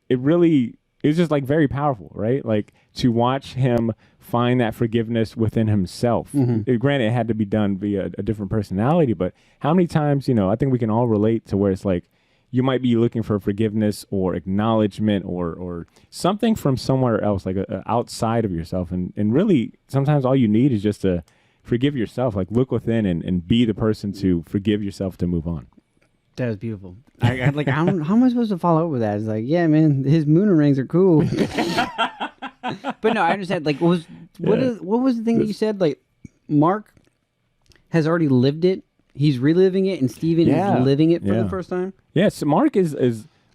It really is just like very powerful, right? Like to watch him find that forgiveness within himself. Granted, it had to be done via a different personality, but how many times I think we can all relate to where it's like, you might be looking for forgiveness or acknowledgement or something from somewhere else, like outside of yourself. And really, sometimes all you need is just to forgive yourself. Like, look within and be the person to forgive yourself to move on. That was beautiful. I like, how am I supposed to follow up with that? It's like, yeah, man, his moon rings are cool. But no, I understand. Like, what was the thing that you said? Like, Mark has already lived it. He's reliving it, and Steven is living it for the first time. Yeah, so Mark has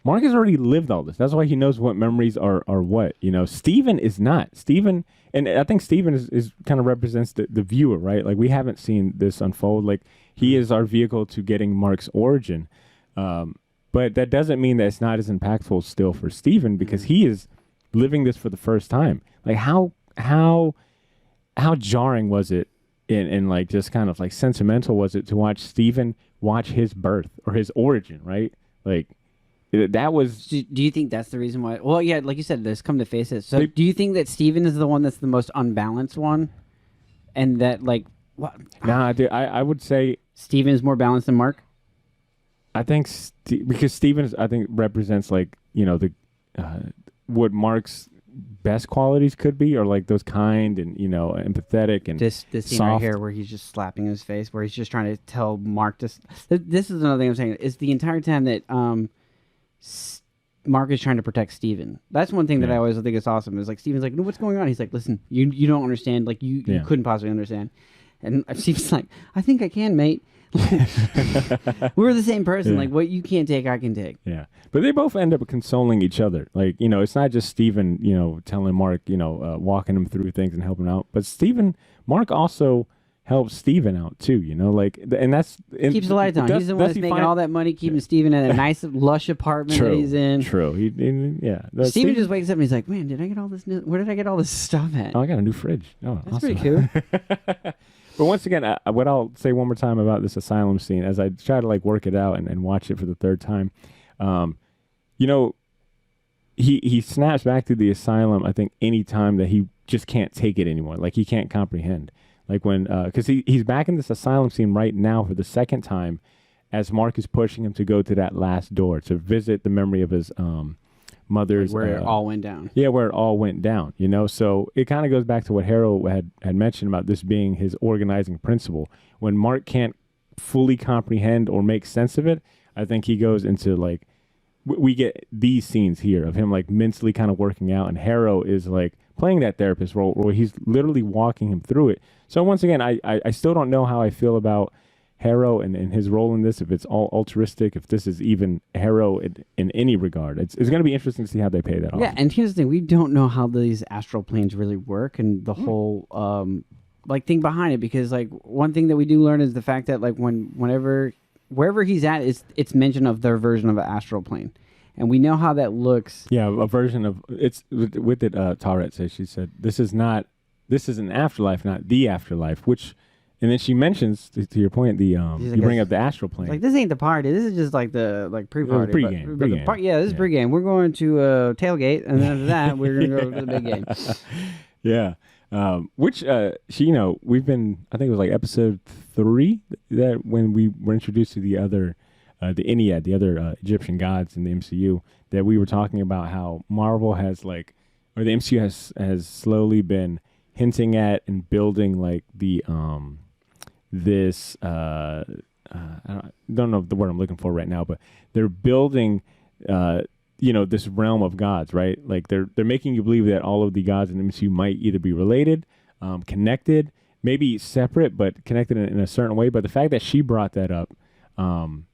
already lived all this. That's why he knows what memories are what. Steven is not. Steven, and I think Steven is kind of represents the viewer, right? Like we haven't seen this unfold. Like he is our vehicle to getting Mark's origin. But that doesn't mean that it's not as impactful still for Steven because he is living this for the first time. Like how jarring was it and like just kind of like sentimental was it to watch Steven watch his birth or his origin, right? Like that was... Do you think that's the reason why... Well, yeah, like you said, let's come to face it. So do you think that Steven is the one that's the most unbalanced one? And that like... What? Nah, dude, I would say... Steven is more balanced than Mark? I think because Steven I think represents like, the what Mark's best qualities could be, or like those kind and empathetic and this scene soft. Right here where he's just slapping his face, where he's just trying to tell Mark to. This is another thing I'm saying. Is the entire time that Mark is trying to protect Steven. That's one thing that I always think is awesome. Is like Steven's like, no, what's going on? He's like, listen, you don't understand. Like you couldn't possibly understand. And Steven's like, I think I can, mate. We're the same person. Yeah. Like, what you can't take, I can take. Yeah. But they both end up consoling each other. Like, it's not just Steven, telling Mark, walking him through things and helping out. But Mark also helps Steven out too, and that's... Keeps the lights on. He's the one that's making all that money, keeping Steven in a nice, lush apartment that he's in. True. Steven just wakes up and he's like, man, did I get all this where did I get all this stuff at? Oh, I got a new fridge. Oh, that's awesome. pretty cool. But once again, what I'll say one more time about this Asylum scene, as I try to work it out and watch it for the third time, he snaps back to the Asylum, I think, any time that he just can't take it anymore. Like, he can't comprehend. Like when, because he's back in this Asylum scene right now for the second time, as Mark is pushing him to go to that last door to visit the memory of his mother's... Where it all went down. Yeah, where it all went down, So it kind of goes back to what Harold had mentioned about this being his organizing principle. When Mark can't fully comprehend or make sense of it, I think he goes into we get these scenes here of him mentally kind of working out, and Harrow is playing that therapist role where he's literally walking him through it. So once again, I still don't know how I feel about Harrow and his role in this, if it's all altruistic, if this is even Harrow in any regard. It's going to be interesting to see how they pay that off. Yeah, and here's the thing. We don't know how these astral planes really work and the whole thing behind it, because one thing that we do learn is the fact that wherever he's at, it's mention of their version of an astral plane. And we know how that looks. Yeah, a version of it's with it. Tarette says, she said, this is an afterlife, not the afterlife. And then she mentions to your point, you bring up the astral plane. This ain't the party. This is just the pre-party. Pre-game. This is pre-game. We're going to tailgate, and then after that, we're gonna go to the big game. Yeah. Which we've been, I think it was episode 3 that when we were introduced to the other. The Ennead, the other Egyptian gods in the MCU, that we were talking about how Marvel has or the MCU has slowly been hinting at and building the this I don't know the word I'm looking for right now, but they're building this realm of gods, right? They're making you believe that all of the gods in the MCU might either be related, connected, maybe separate, but connected in a certain way. But the fact that she brought that up,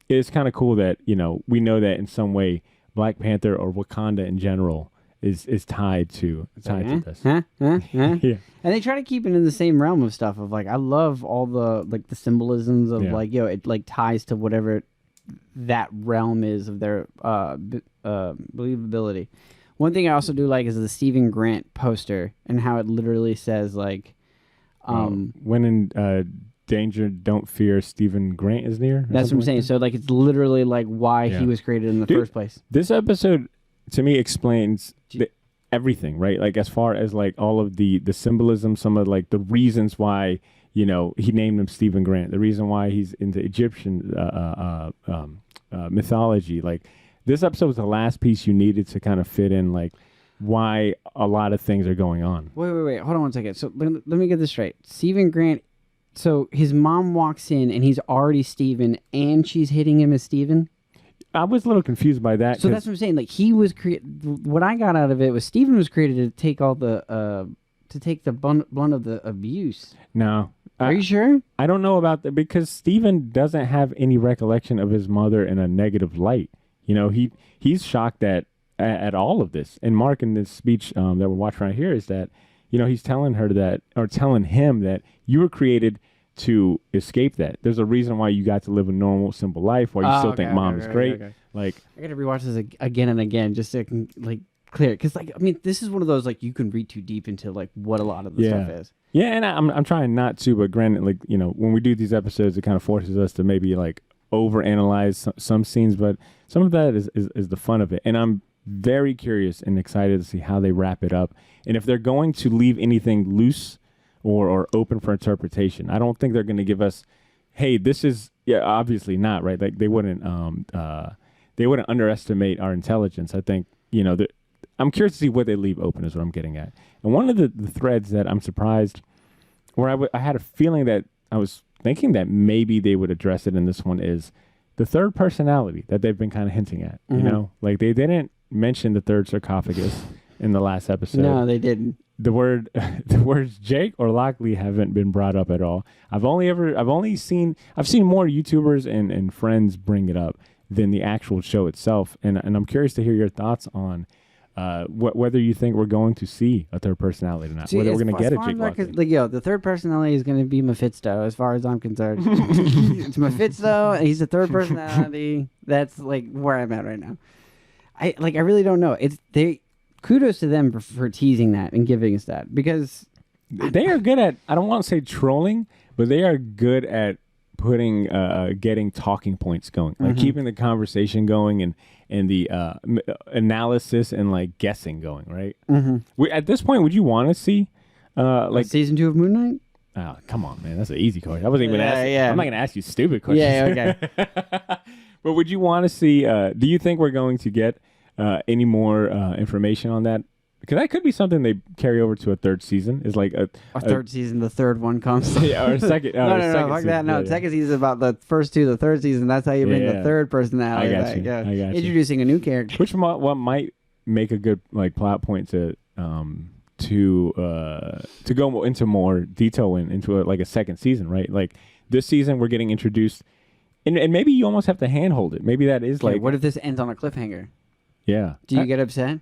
it's kind of cool that, we know that in some way Black Panther or Wakanda in general is tied to this. Yeah. Yeah. And they try to keep it in the same realm of stuff of I love all the the symbolisms of it ties to whatever that realm is of their believability. One thing I also do like is the Stephen Grant poster and how it literally says when in danger, don't fear, Stephen Grant is near. That's what I'm saying. So it's literally why he was created in the first place. This episode to me explains everything, right? As far as all of the symbolism, some of the reasons why he named him Stephen Grant, the reason why he's into Egyptian mythology. This episode was the last piece you needed to kind of fit in why a lot of things are going on. Wait, hold on one second. So let me get this straight. Stephen Grant. So his mom walks in and he's already Steven and she's hitting him as Steven? I was a little confused by that. So that's what I'm saying. He was what I got out of it was Steven was created to take all the blunt of the abuse. No. Are you sure? I don't know about that because Steven doesn't have any recollection of his mother in a negative light. He's shocked at all of this. And Mark in this speech that we're watching right here is that he's telling her that, or telling him that you were created to escape that. There's a reason why you got to live a normal, simple life, why you still think mom is great. Okay. I got to rewatch this again and again just so I can clear it. Because this is one of those you can read too deep into what a lot of the stuff is. Yeah, and I'm trying not to, but granted, when we do these episodes, it kind of forces us to maybe overanalyze some scenes, but some of that is the fun of it. And I'm very curious and excited to see how they wrap it up. And if they're going to leave anything loose or open for interpretation, I don't think they're going to give us, hey, this is, obviously not, right? They wouldn't underestimate our intelligence. I think, I'm curious to see what they leave open is what I'm getting at. And one of the threads that I'm surprised, where I had a feeling that I was thinking that maybe they would address it in this one, is the third personality that they've been kind of hinting at. They didn't mention the third sarcophagus in the last episode. No, they didn't. the word the words Jake or Lockley haven't been brought up at all. I've seen more YouTubers and friends bring it up than the actual show itself, and I'm curious to hear your thoughts on whether you think we're going to see a third personality or not. See, whether we're going to get a far Jake as Lockley. like, yo, the third personality is going to be Mephisto, as far as I'm concerned. It's Mephisto, and he's the third personality. That's like where I'm at right now. I really don't know. Kudos to them for teasing that and giving us that, because they are good at, I don't want to say trolling, but they are good at putting getting talking points going, like keeping the conversation going and the analysis and like guessing going, right? At this point, would you want to see like season 2 of Moon Knight? Oh, come on, man, that's an easy question. I wasn't even asking. Yeah. I'm not gonna ask you stupid questions. Yeah, okay. But would you want to see do you think we're going to get any more information on that? Because that could be something they carry over to a third season. Is like a third season, the third one comes. Yeah, or a second. No, fuck season. that. No, Yeah. second season is about the first two. The third season, that's how you bring the Yeah. third personality I got back. you. Yeah. I got you. Introducing a new character. Which what might make a good like plot point to go into more detail into like a second season, right? Like this season, we're getting introduced, and maybe you almost have to handhold it. Maybe that is Okay, like, what if this ends on a cliffhanger? yeah. Do you get upset?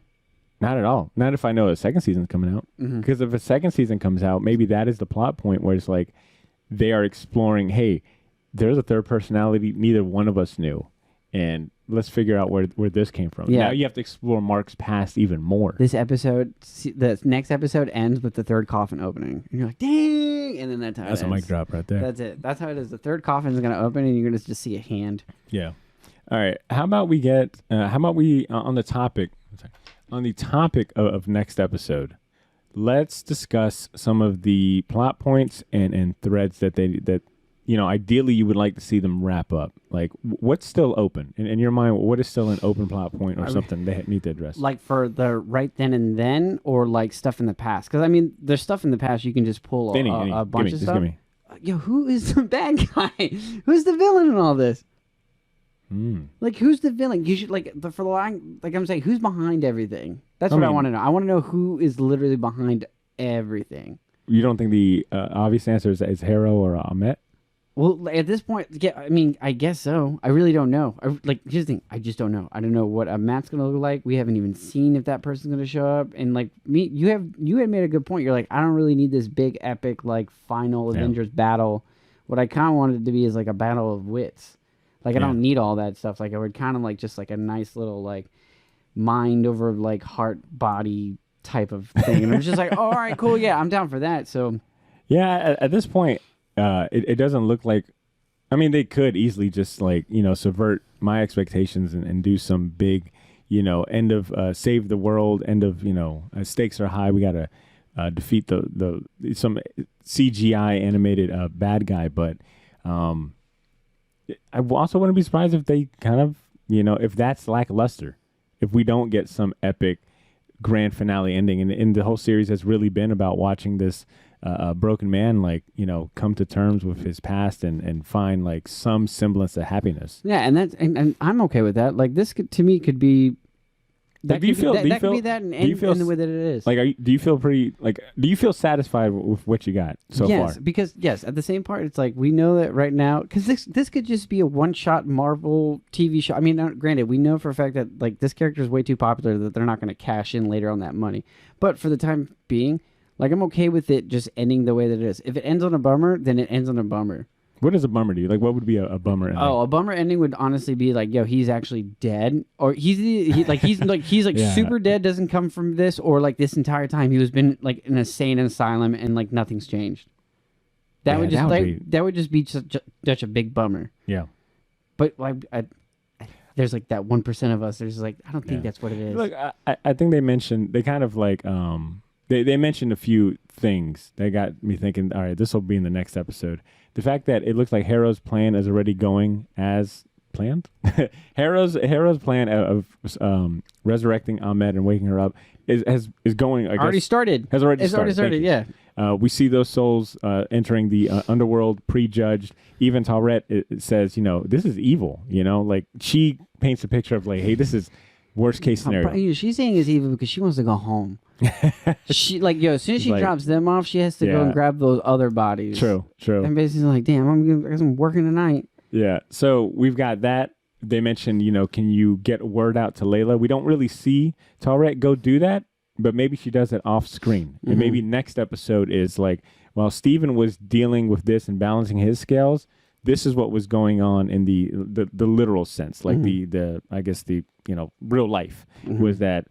Not at all. Not if I know a second season's coming out. Because if a second season comes out, maybe that is the plot point where it's like they are exploring, hey, there's a third personality neither one of us knew. And let's figure out where this came from. Yeah. Now you have to explore Mark's past even more. This episode, the next episode ends with the third coffin opening. And you're like, dang! And then that's how That's it a ends. mic drop right there. That's it. That's how it is. The third coffin is going to open and you're going to just see a hand. Yeah. All right. How about we on the topic, of next episode, let's discuss some of the plot points and threads that ideally you would like to see them wrap up. Like what's still open in your mind? What is still an open plot point or something they need to address? Like for the right then and then, or like stuff in the past? Because I mean, there's stuff in the past you can just pull a bunch of stuff. Give me. Yo, who is the bad guy? Who's the villain in all this? Like, who's the villain? You should for the line, like I'm saying, who's behind everything? That's what I want to know. I want to know who is literally behind everything. You don't think the obvious answer is Harrow or Ahmet? Well, at this point, yeah, I mean, I guess so. I really don't know. Here's the thing. I just don't know. I don't know what a Matt's going to look like. We haven't even seen if that person's going to show up. And like me, you had made a good point. You're like, I don't really need this big epic like final Avengers battle. What I kind of wanted it to be is like a battle of wits. Like I don't need all that stuff. Like I would kind of like just like a nice little like mind over like heart body type of thing. And it was just like, oh, all right, cool, yeah, I'm down for that. So yeah, at this point, it doesn't look like. I mean, they could easily just like subvert my expectations and do some big, end of save the world, end of stakes are high. We gotta defeat some CGI animated bad guy, but. I also wouldn't be surprised if they kind of, if that's lackluster, if we don't get some epic grand finale ending. And the whole series has really been about watching this broken man, come to terms with his past and find like some semblance of happiness. Yeah, and I'm okay with that. Like this to me could be. That do you feel that could be that and end the way that it is. Like, do you feel satisfied with what you got so far? Yes, because at the same part, it's like we know that right now, because this could just be a one-shot Marvel TV show. I mean, granted, we know for a fact that like this character is way too popular that they're not going to cash in later on that money. But for the time being, like I'm okay with it just ending the way that it is. If it ends on a bummer, then it ends on a bummer. What is a bummer to you? Like, what would be a bummer ending? Oh, a bummer ending would honestly be like, yo, he's actually dead, or he's super dead, doesn't come from this, or like this entire time he was been like in a insane asylum and like nothing's changed. That would just be such a big bummer. Yeah, but like, there's like that 1% of us. There's like, I don't think that's what it is. Look, I think they kind of like they mentioned a few things that got me thinking. All right, this will be in the next episode. The fact that it looks like Harrow's plan is already going as planned. Harrow's plan of resurrecting Ahmed and waking her up is going. I already guess, started. Has already started. Already started. Yeah. We see those souls entering the underworld, prejudged. Even Tawret it says, this is evil. Like she paints a picture of like, hey, this is worst case scenario. She's saying it's evil because she wants to go home. She like as soon as she Like, drops them off, she has to go yeah. and grab those other bodies. True. And basically like, damn, I'm working tonight. Yeah. So we've got that. They mentioned, can you get word out to Layla? We don't really see Tallrette go do that, but maybe she does it off screen. And maybe next episode is like, while Steven was dealing with this and balancing his scales, this is what was going on in the literal sense, like the I guess the real life was that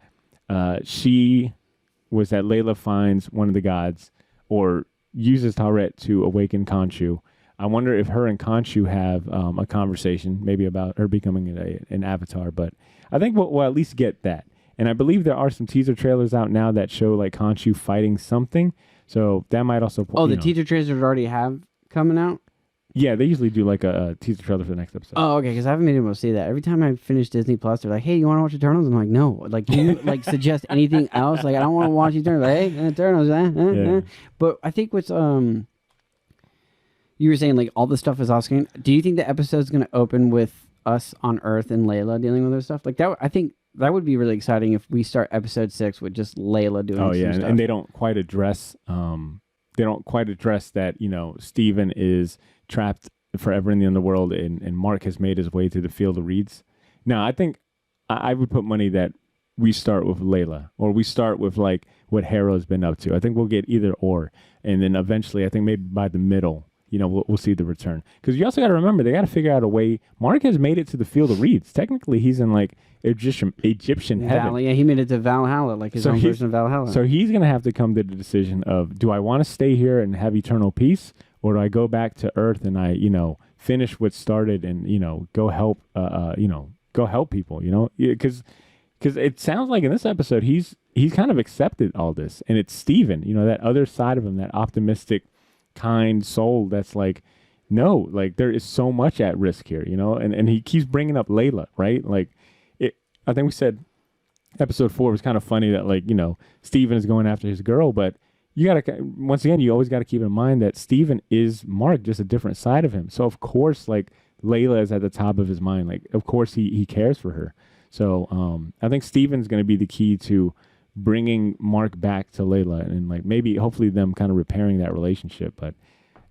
Layla finds one of the gods or uses Tallrette to awaken Khonshu. I wonder if her and Khonshu have a conversation, maybe about her becoming an avatar. But I think we'll at least get that. And I believe there are some teaser trailers out now that show like Khonshu fighting something. So that might also. The teaser trailers already have coming out. Yeah, they usually do like a teaser trailer for the next episode. Oh, okay. Because I haven't been able to see that. Every time I finish Disney Plus, they're like, "Hey, you want to watch Eternals?" I'm like, "No." Like, can you like suggest anything else? Like, I don't want to watch Eternals. Like, hey, Eternals. Yeah. But I think what's you were saying like all the stuff is off screen. Do you think the episode's going to open with us on Earth and Layla dealing with her stuff? Like that, I think that would be really exciting if we start episode 6 with just Layla doing. Oh yeah, stuff. and they don't quite address. That Steven is trapped forever in the underworld, and Mark has made his way to the field of reeds. Now, I think I would put money that we start with Layla, or we start with like what Harrow's been up to. I think we'll get either or, and then eventually, I think maybe by the middle, we'll see the return. Because you also got to remember, they got to figure out a way. Mark has made it to the field of reeds. Technically, he's in like Egyptian heaven. Yeah, he made it to Valhalla, like his own version of Valhalla. So he's going to have to come to the decision of, do I want to stay here and have eternal peace, or do I go back to Earth and I, finish what started and, go help, go help people, because it sounds like in this episode, he's kind of accepted all this, and it's Steven, that other side of him, that optimistic, kind soul that's like, no, like there is so much at risk here, and he keeps bringing up Layla, right? Like I think we said episode 4 was kind of funny that like, Steven is going after his girl, but you gotta, once again, you always got to keep in mind that Steven is Mark, just a different side of him. So of course, like Layla is at the top of his mind. Like, of course he cares for her. So I think Steven's going to be the key to bringing Mark back to Layla, and like maybe hopefully them kind of repairing that relationship. But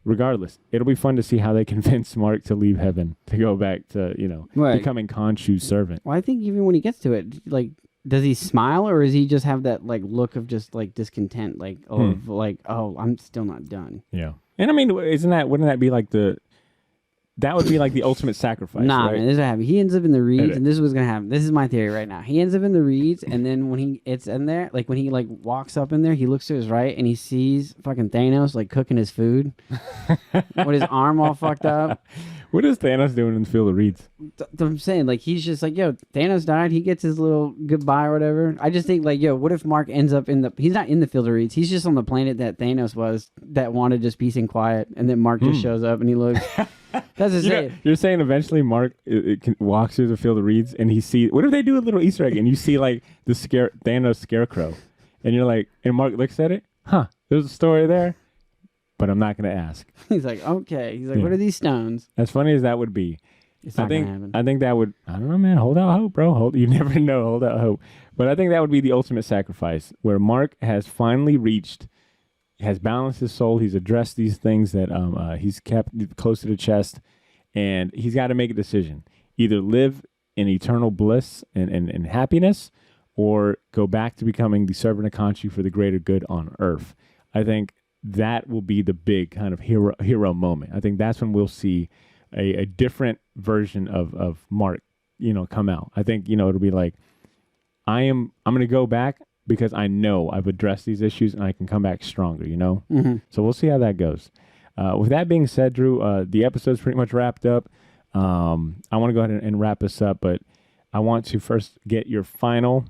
regardless, it'll be fun to see how they convince Mark to leave heaven to go back to, becoming Khonshu's servant. Well, I think even when he gets to it, like, does he smile, or does he just have that like look of just like discontent, like oh, I'm still not done? Yeah. And I mean, wouldn't that be like that would be like the ultimate sacrifice? Nah, right? man, this is what happened. He ends up in the reeds, and this is what's gonna happen. This is my theory right now. He ends up in the reeds, and then when it's in there, like when he like walks up in there, he looks to his right and he sees fucking Thanos like cooking his food with his arm all fucked up. What is Thanos doing in the field of reeds? I'm saying, like, he's just like, yo, Thanos died. He gets his little goodbye or whatever. I just think, like, yo, what if Mark ends up he's not in the field of reeds. He's just on the planet that Thanos was, that wanted just peace and quiet. And then Mark just shows up and he looks. That's insane. You're saying eventually Mark walks through the field of reeds and he sees, what if they do a little Easter egg and you see, like, the Thanos scarecrow? And you're like, and Mark looks at it, there's a story there. But I'm not going to ask. He's like, okay. He's like, what are these stones? As funny as that would be, it's not going to happen. I think that would, I don't know, man. Hold out hope, bro. You never know. Hold out hope. But I think that would be the ultimate sacrifice, where Mark has finally has balanced his soul. He's addressed these things that he's kept close to the chest, and he's got to make a decision. Either live in eternal bliss and happiness, or go back to becoming the servant of Khonshu for the greater good on Earth. I think that will be the big kind of hero moment. I think that's when we'll see a different version of Mark, come out. I think, it'll be like, I'm going to go back because I know I've addressed these issues and I can come back stronger, Mm-hmm. So we'll see how that goes. With that being said, Drew, the episode's pretty much wrapped up. I want to go ahead and wrap us up, but I want to first get your final,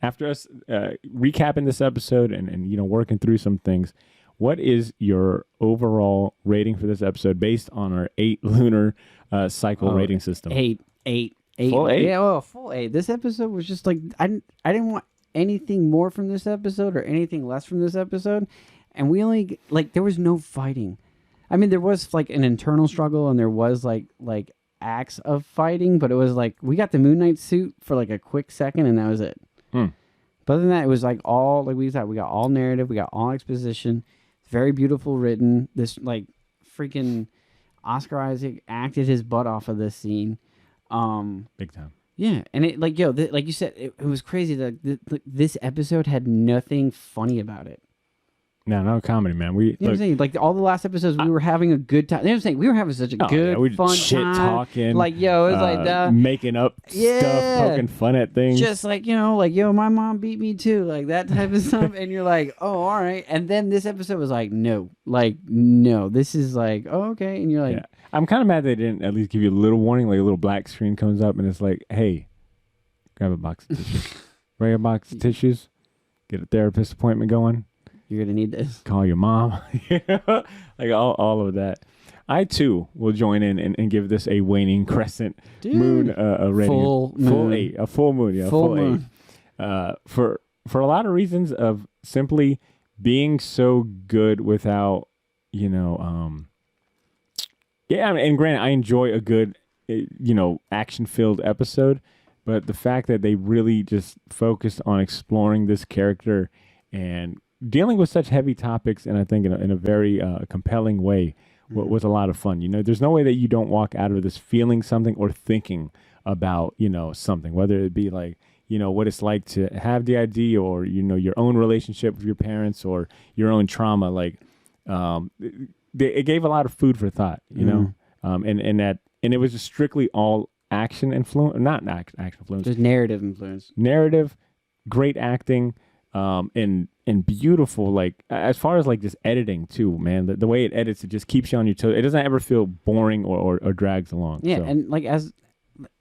after us recapping this episode and working through some things. What is your overall rating for this episode based on our 8 lunar cycle rating system? 8. Full 8? Yeah, well, full 8. This episode was just like, I didn't want anything more from this episode or anything less from this episode. And we only, like, there was no fighting. I mean, there was like an internal struggle and there was like acts of fighting, but it was like, we got the Moon Knight suit for like a quick second and that was it. But other than that, it was like all like we thought. We got all narrative. We got all exposition. Very beautiful written. This like freaking Oscar Isaac acted his butt off of this scene. Big time. Yeah, and it like like you said, it was crazy that this episode had nothing funny about it. No comedy, man. You know what I'm saying? Like all the last episodes, we were having a good time. You know what I'm saying? We were having such a good, fun shit time. talking. Like it was like making up stuff, poking fun at things. Just like like my mom beat me too, like that type of stuff. And you're like, oh, all right. And then this episode was like, no, this is like, oh, okay. And you're like, yeah. I'm kind of mad they didn't at least give you a little warning, like a little black screen comes up and it's like, hey, grab a box of tissues, bring a box of tissues, get a therapist appointment going. You're gonna need this. Call your mom. Like all of that. I too will join in and give this a waning crescent moon a rating. Full moon. A full moon. Yeah, full moon. 8. For a lot of reasons of simply being so good without, yeah, I mean, and granted, I enjoy a good, action-filled episode, but the fact that they really just focused on exploring this character and dealing with such heavy topics, and I think in a very compelling way, was a lot of fun. There's no way that you don't walk out of this feeling something or thinking about, something, whether it be like, what it's like to have DID or, your own relationship with your parents or your own trauma. Like, it gave a lot of food for thought, and it was just strictly all action influence, not action influence, just narrative influence. Narrative, great acting, and beautiful. Like as far as like just editing too, man. The way it edits, it just keeps you on your toes. It doesn't ever feel boring or drags along. Yeah, so. and like as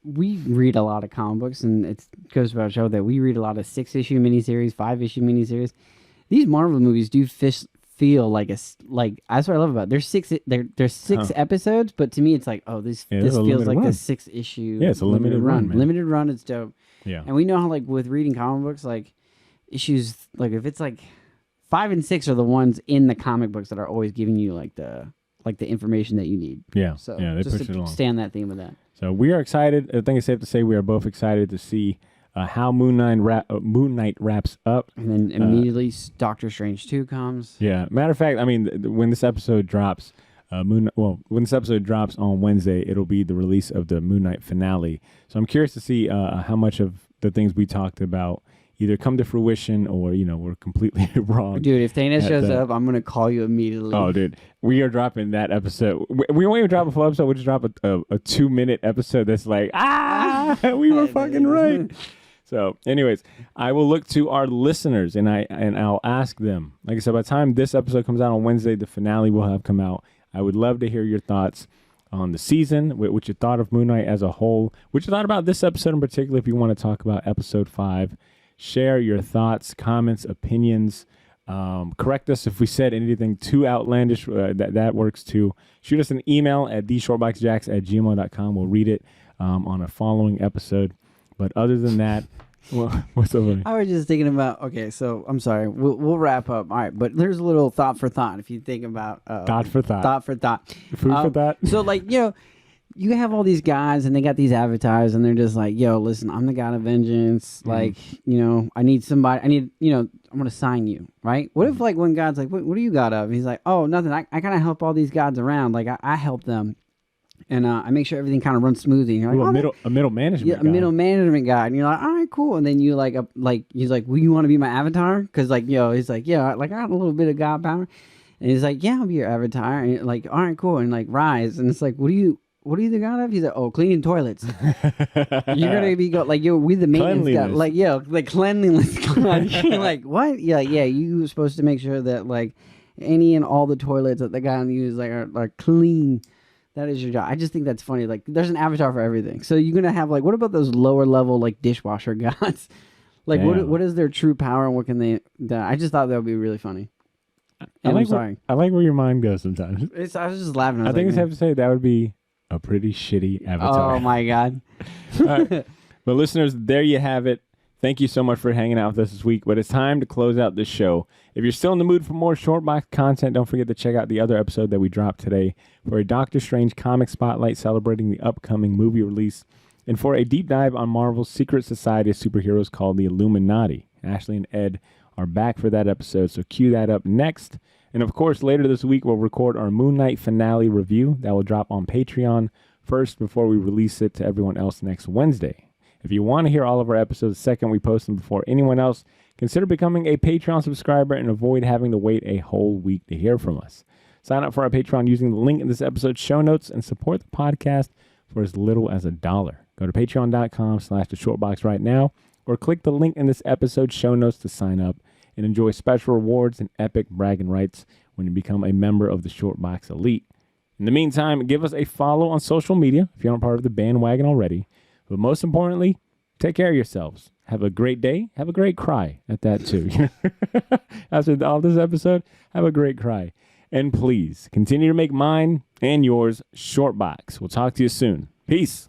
we read a lot of comic books, and it goes to show that we read a lot of 6-issue miniseries, 5-issue miniseries. These Marvel movies do feel like that's what I love about it. There's six episodes, but to me it's like, oh, this feels like run. The 6-issue. Yeah, it's a limited run. Man. Limited run. It's dope. Yeah, and we know how like with reading comic books, like issues like if it's like 5 and 6 are the ones in the comic books that are always giving you like the information that you need. Yeah, so yeah, they just push it along. Stay on that theme with that. So we are excited. I think it's safe to say we are both excited to see how Moon Knight wraps up. And then immediately Doctor Strange 2 comes. Yeah. Matter of fact, I mean, when this episode drops, when this episode drops on Wednesday, it'll be the release of the Moon Knight finale. So I'm curious to see how much of the things we talked about either come to fruition or, we're completely wrong. Dude, if Thanos shows up, I'm going to call you immediately. Oh, dude. We are dropping that episode. We won't even drop a full episode. We'll just drop a 2-minute episode that's like, we were fucking right. So, anyways, I will look to our listeners and I'll ask them. Like I said, by the time this episode comes out on Wednesday, the finale will have come out. I would love to hear your thoughts on the season, what you thought of Moon Knight as a whole, what you thought about this episode in particular. If you want to talk about episode 5, share your thoughts, comments, opinions. Correct us if we said anything too outlandish. That works too. Shoot us an email at theshortboxjacks@gmail.com. We'll read it on a following episode. But other than that, well, what's up, buddy? I was just thinking about, okay, so I'm sorry. We'll wrap up. All right, but there's a little thought for thought if you think about... thought for thought. Thought for thought. Food for thought. So, like, you have all these guys and they got these avatars and they're just like, yo, listen, I'm the god of vengeance. Like, I need somebody. I'm going to sign you, right? What if, like, when God's like, what do you got of? He's like, oh, nothing. I kind of help all these gods around. Like, I help them. And I make sure everything kind of runs smoothly. And you're like, a middle management guy. A middle management guy. And you're like, all right, cool. And then you he's like, well, you want to be my avatar? Because he's like, yeah, like I got a little bit of god power. And he's like, yeah, I'll be your avatar. And you're like, all right, cool. And like, rise. And it's like, what are you the god of? He's like, oh, cleaning toilets. You're gonna be we the maintenance guy. Like, like cleanliness god. You're like, what? Yeah, you were supposed to make sure that like any and all the toilets that the guy uses are clean. That is your job. I just think that's funny. Like, there's an avatar for everything. So you're gonna have like, what about those lower level like dishwasher gods? Like, what is their true power and what can they? I just thought that would be really funny. I like where your mind goes sometimes. I was just laughing. I think it's safe to say that would be a pretty shitty avatar. Oh my god! All right. But listeners, there you have it. Thank you so much for hanging out with us this week. But it's time to close out this show. If you're still in the mood for more Shortbox content, don't forget to check out the other episode that we dropped today for a Doctor Strange comic spotlight celebrating the upcoming movie release and for a deep dive on Marvel's secret society of superheroes called the Illuminati. Ashley and Ed are back for that episode, so cue that up next. And of course, later this week, we'll record our Moon Knight finale review that will drop on Patreon first before we release it to everyone else next Wednesday. If you want to hear all of our episodes the second we post them before anyone else, consider becoming a Patreon subscriber and avoid having to wait a whole week to hear from us. Sign up for our Patreon using the link in this episode's show notes and support the podcast for as little as $1. Go to patreon.com/theshortbox right now or click the link in this episode's show notes to sign up and enjoy special rewards and epic bragging rights when you become a member of the Shortbox Elite. In the meantime, give us a follow on social media if you aren't part of the bandwagon already. But most importantly, take care of yourselves. Have a great day. Have a great cry at that too. After all this episode, have a great cry. And please continue to make mine and yours Shortbox. We'll talk to you soon. Peace.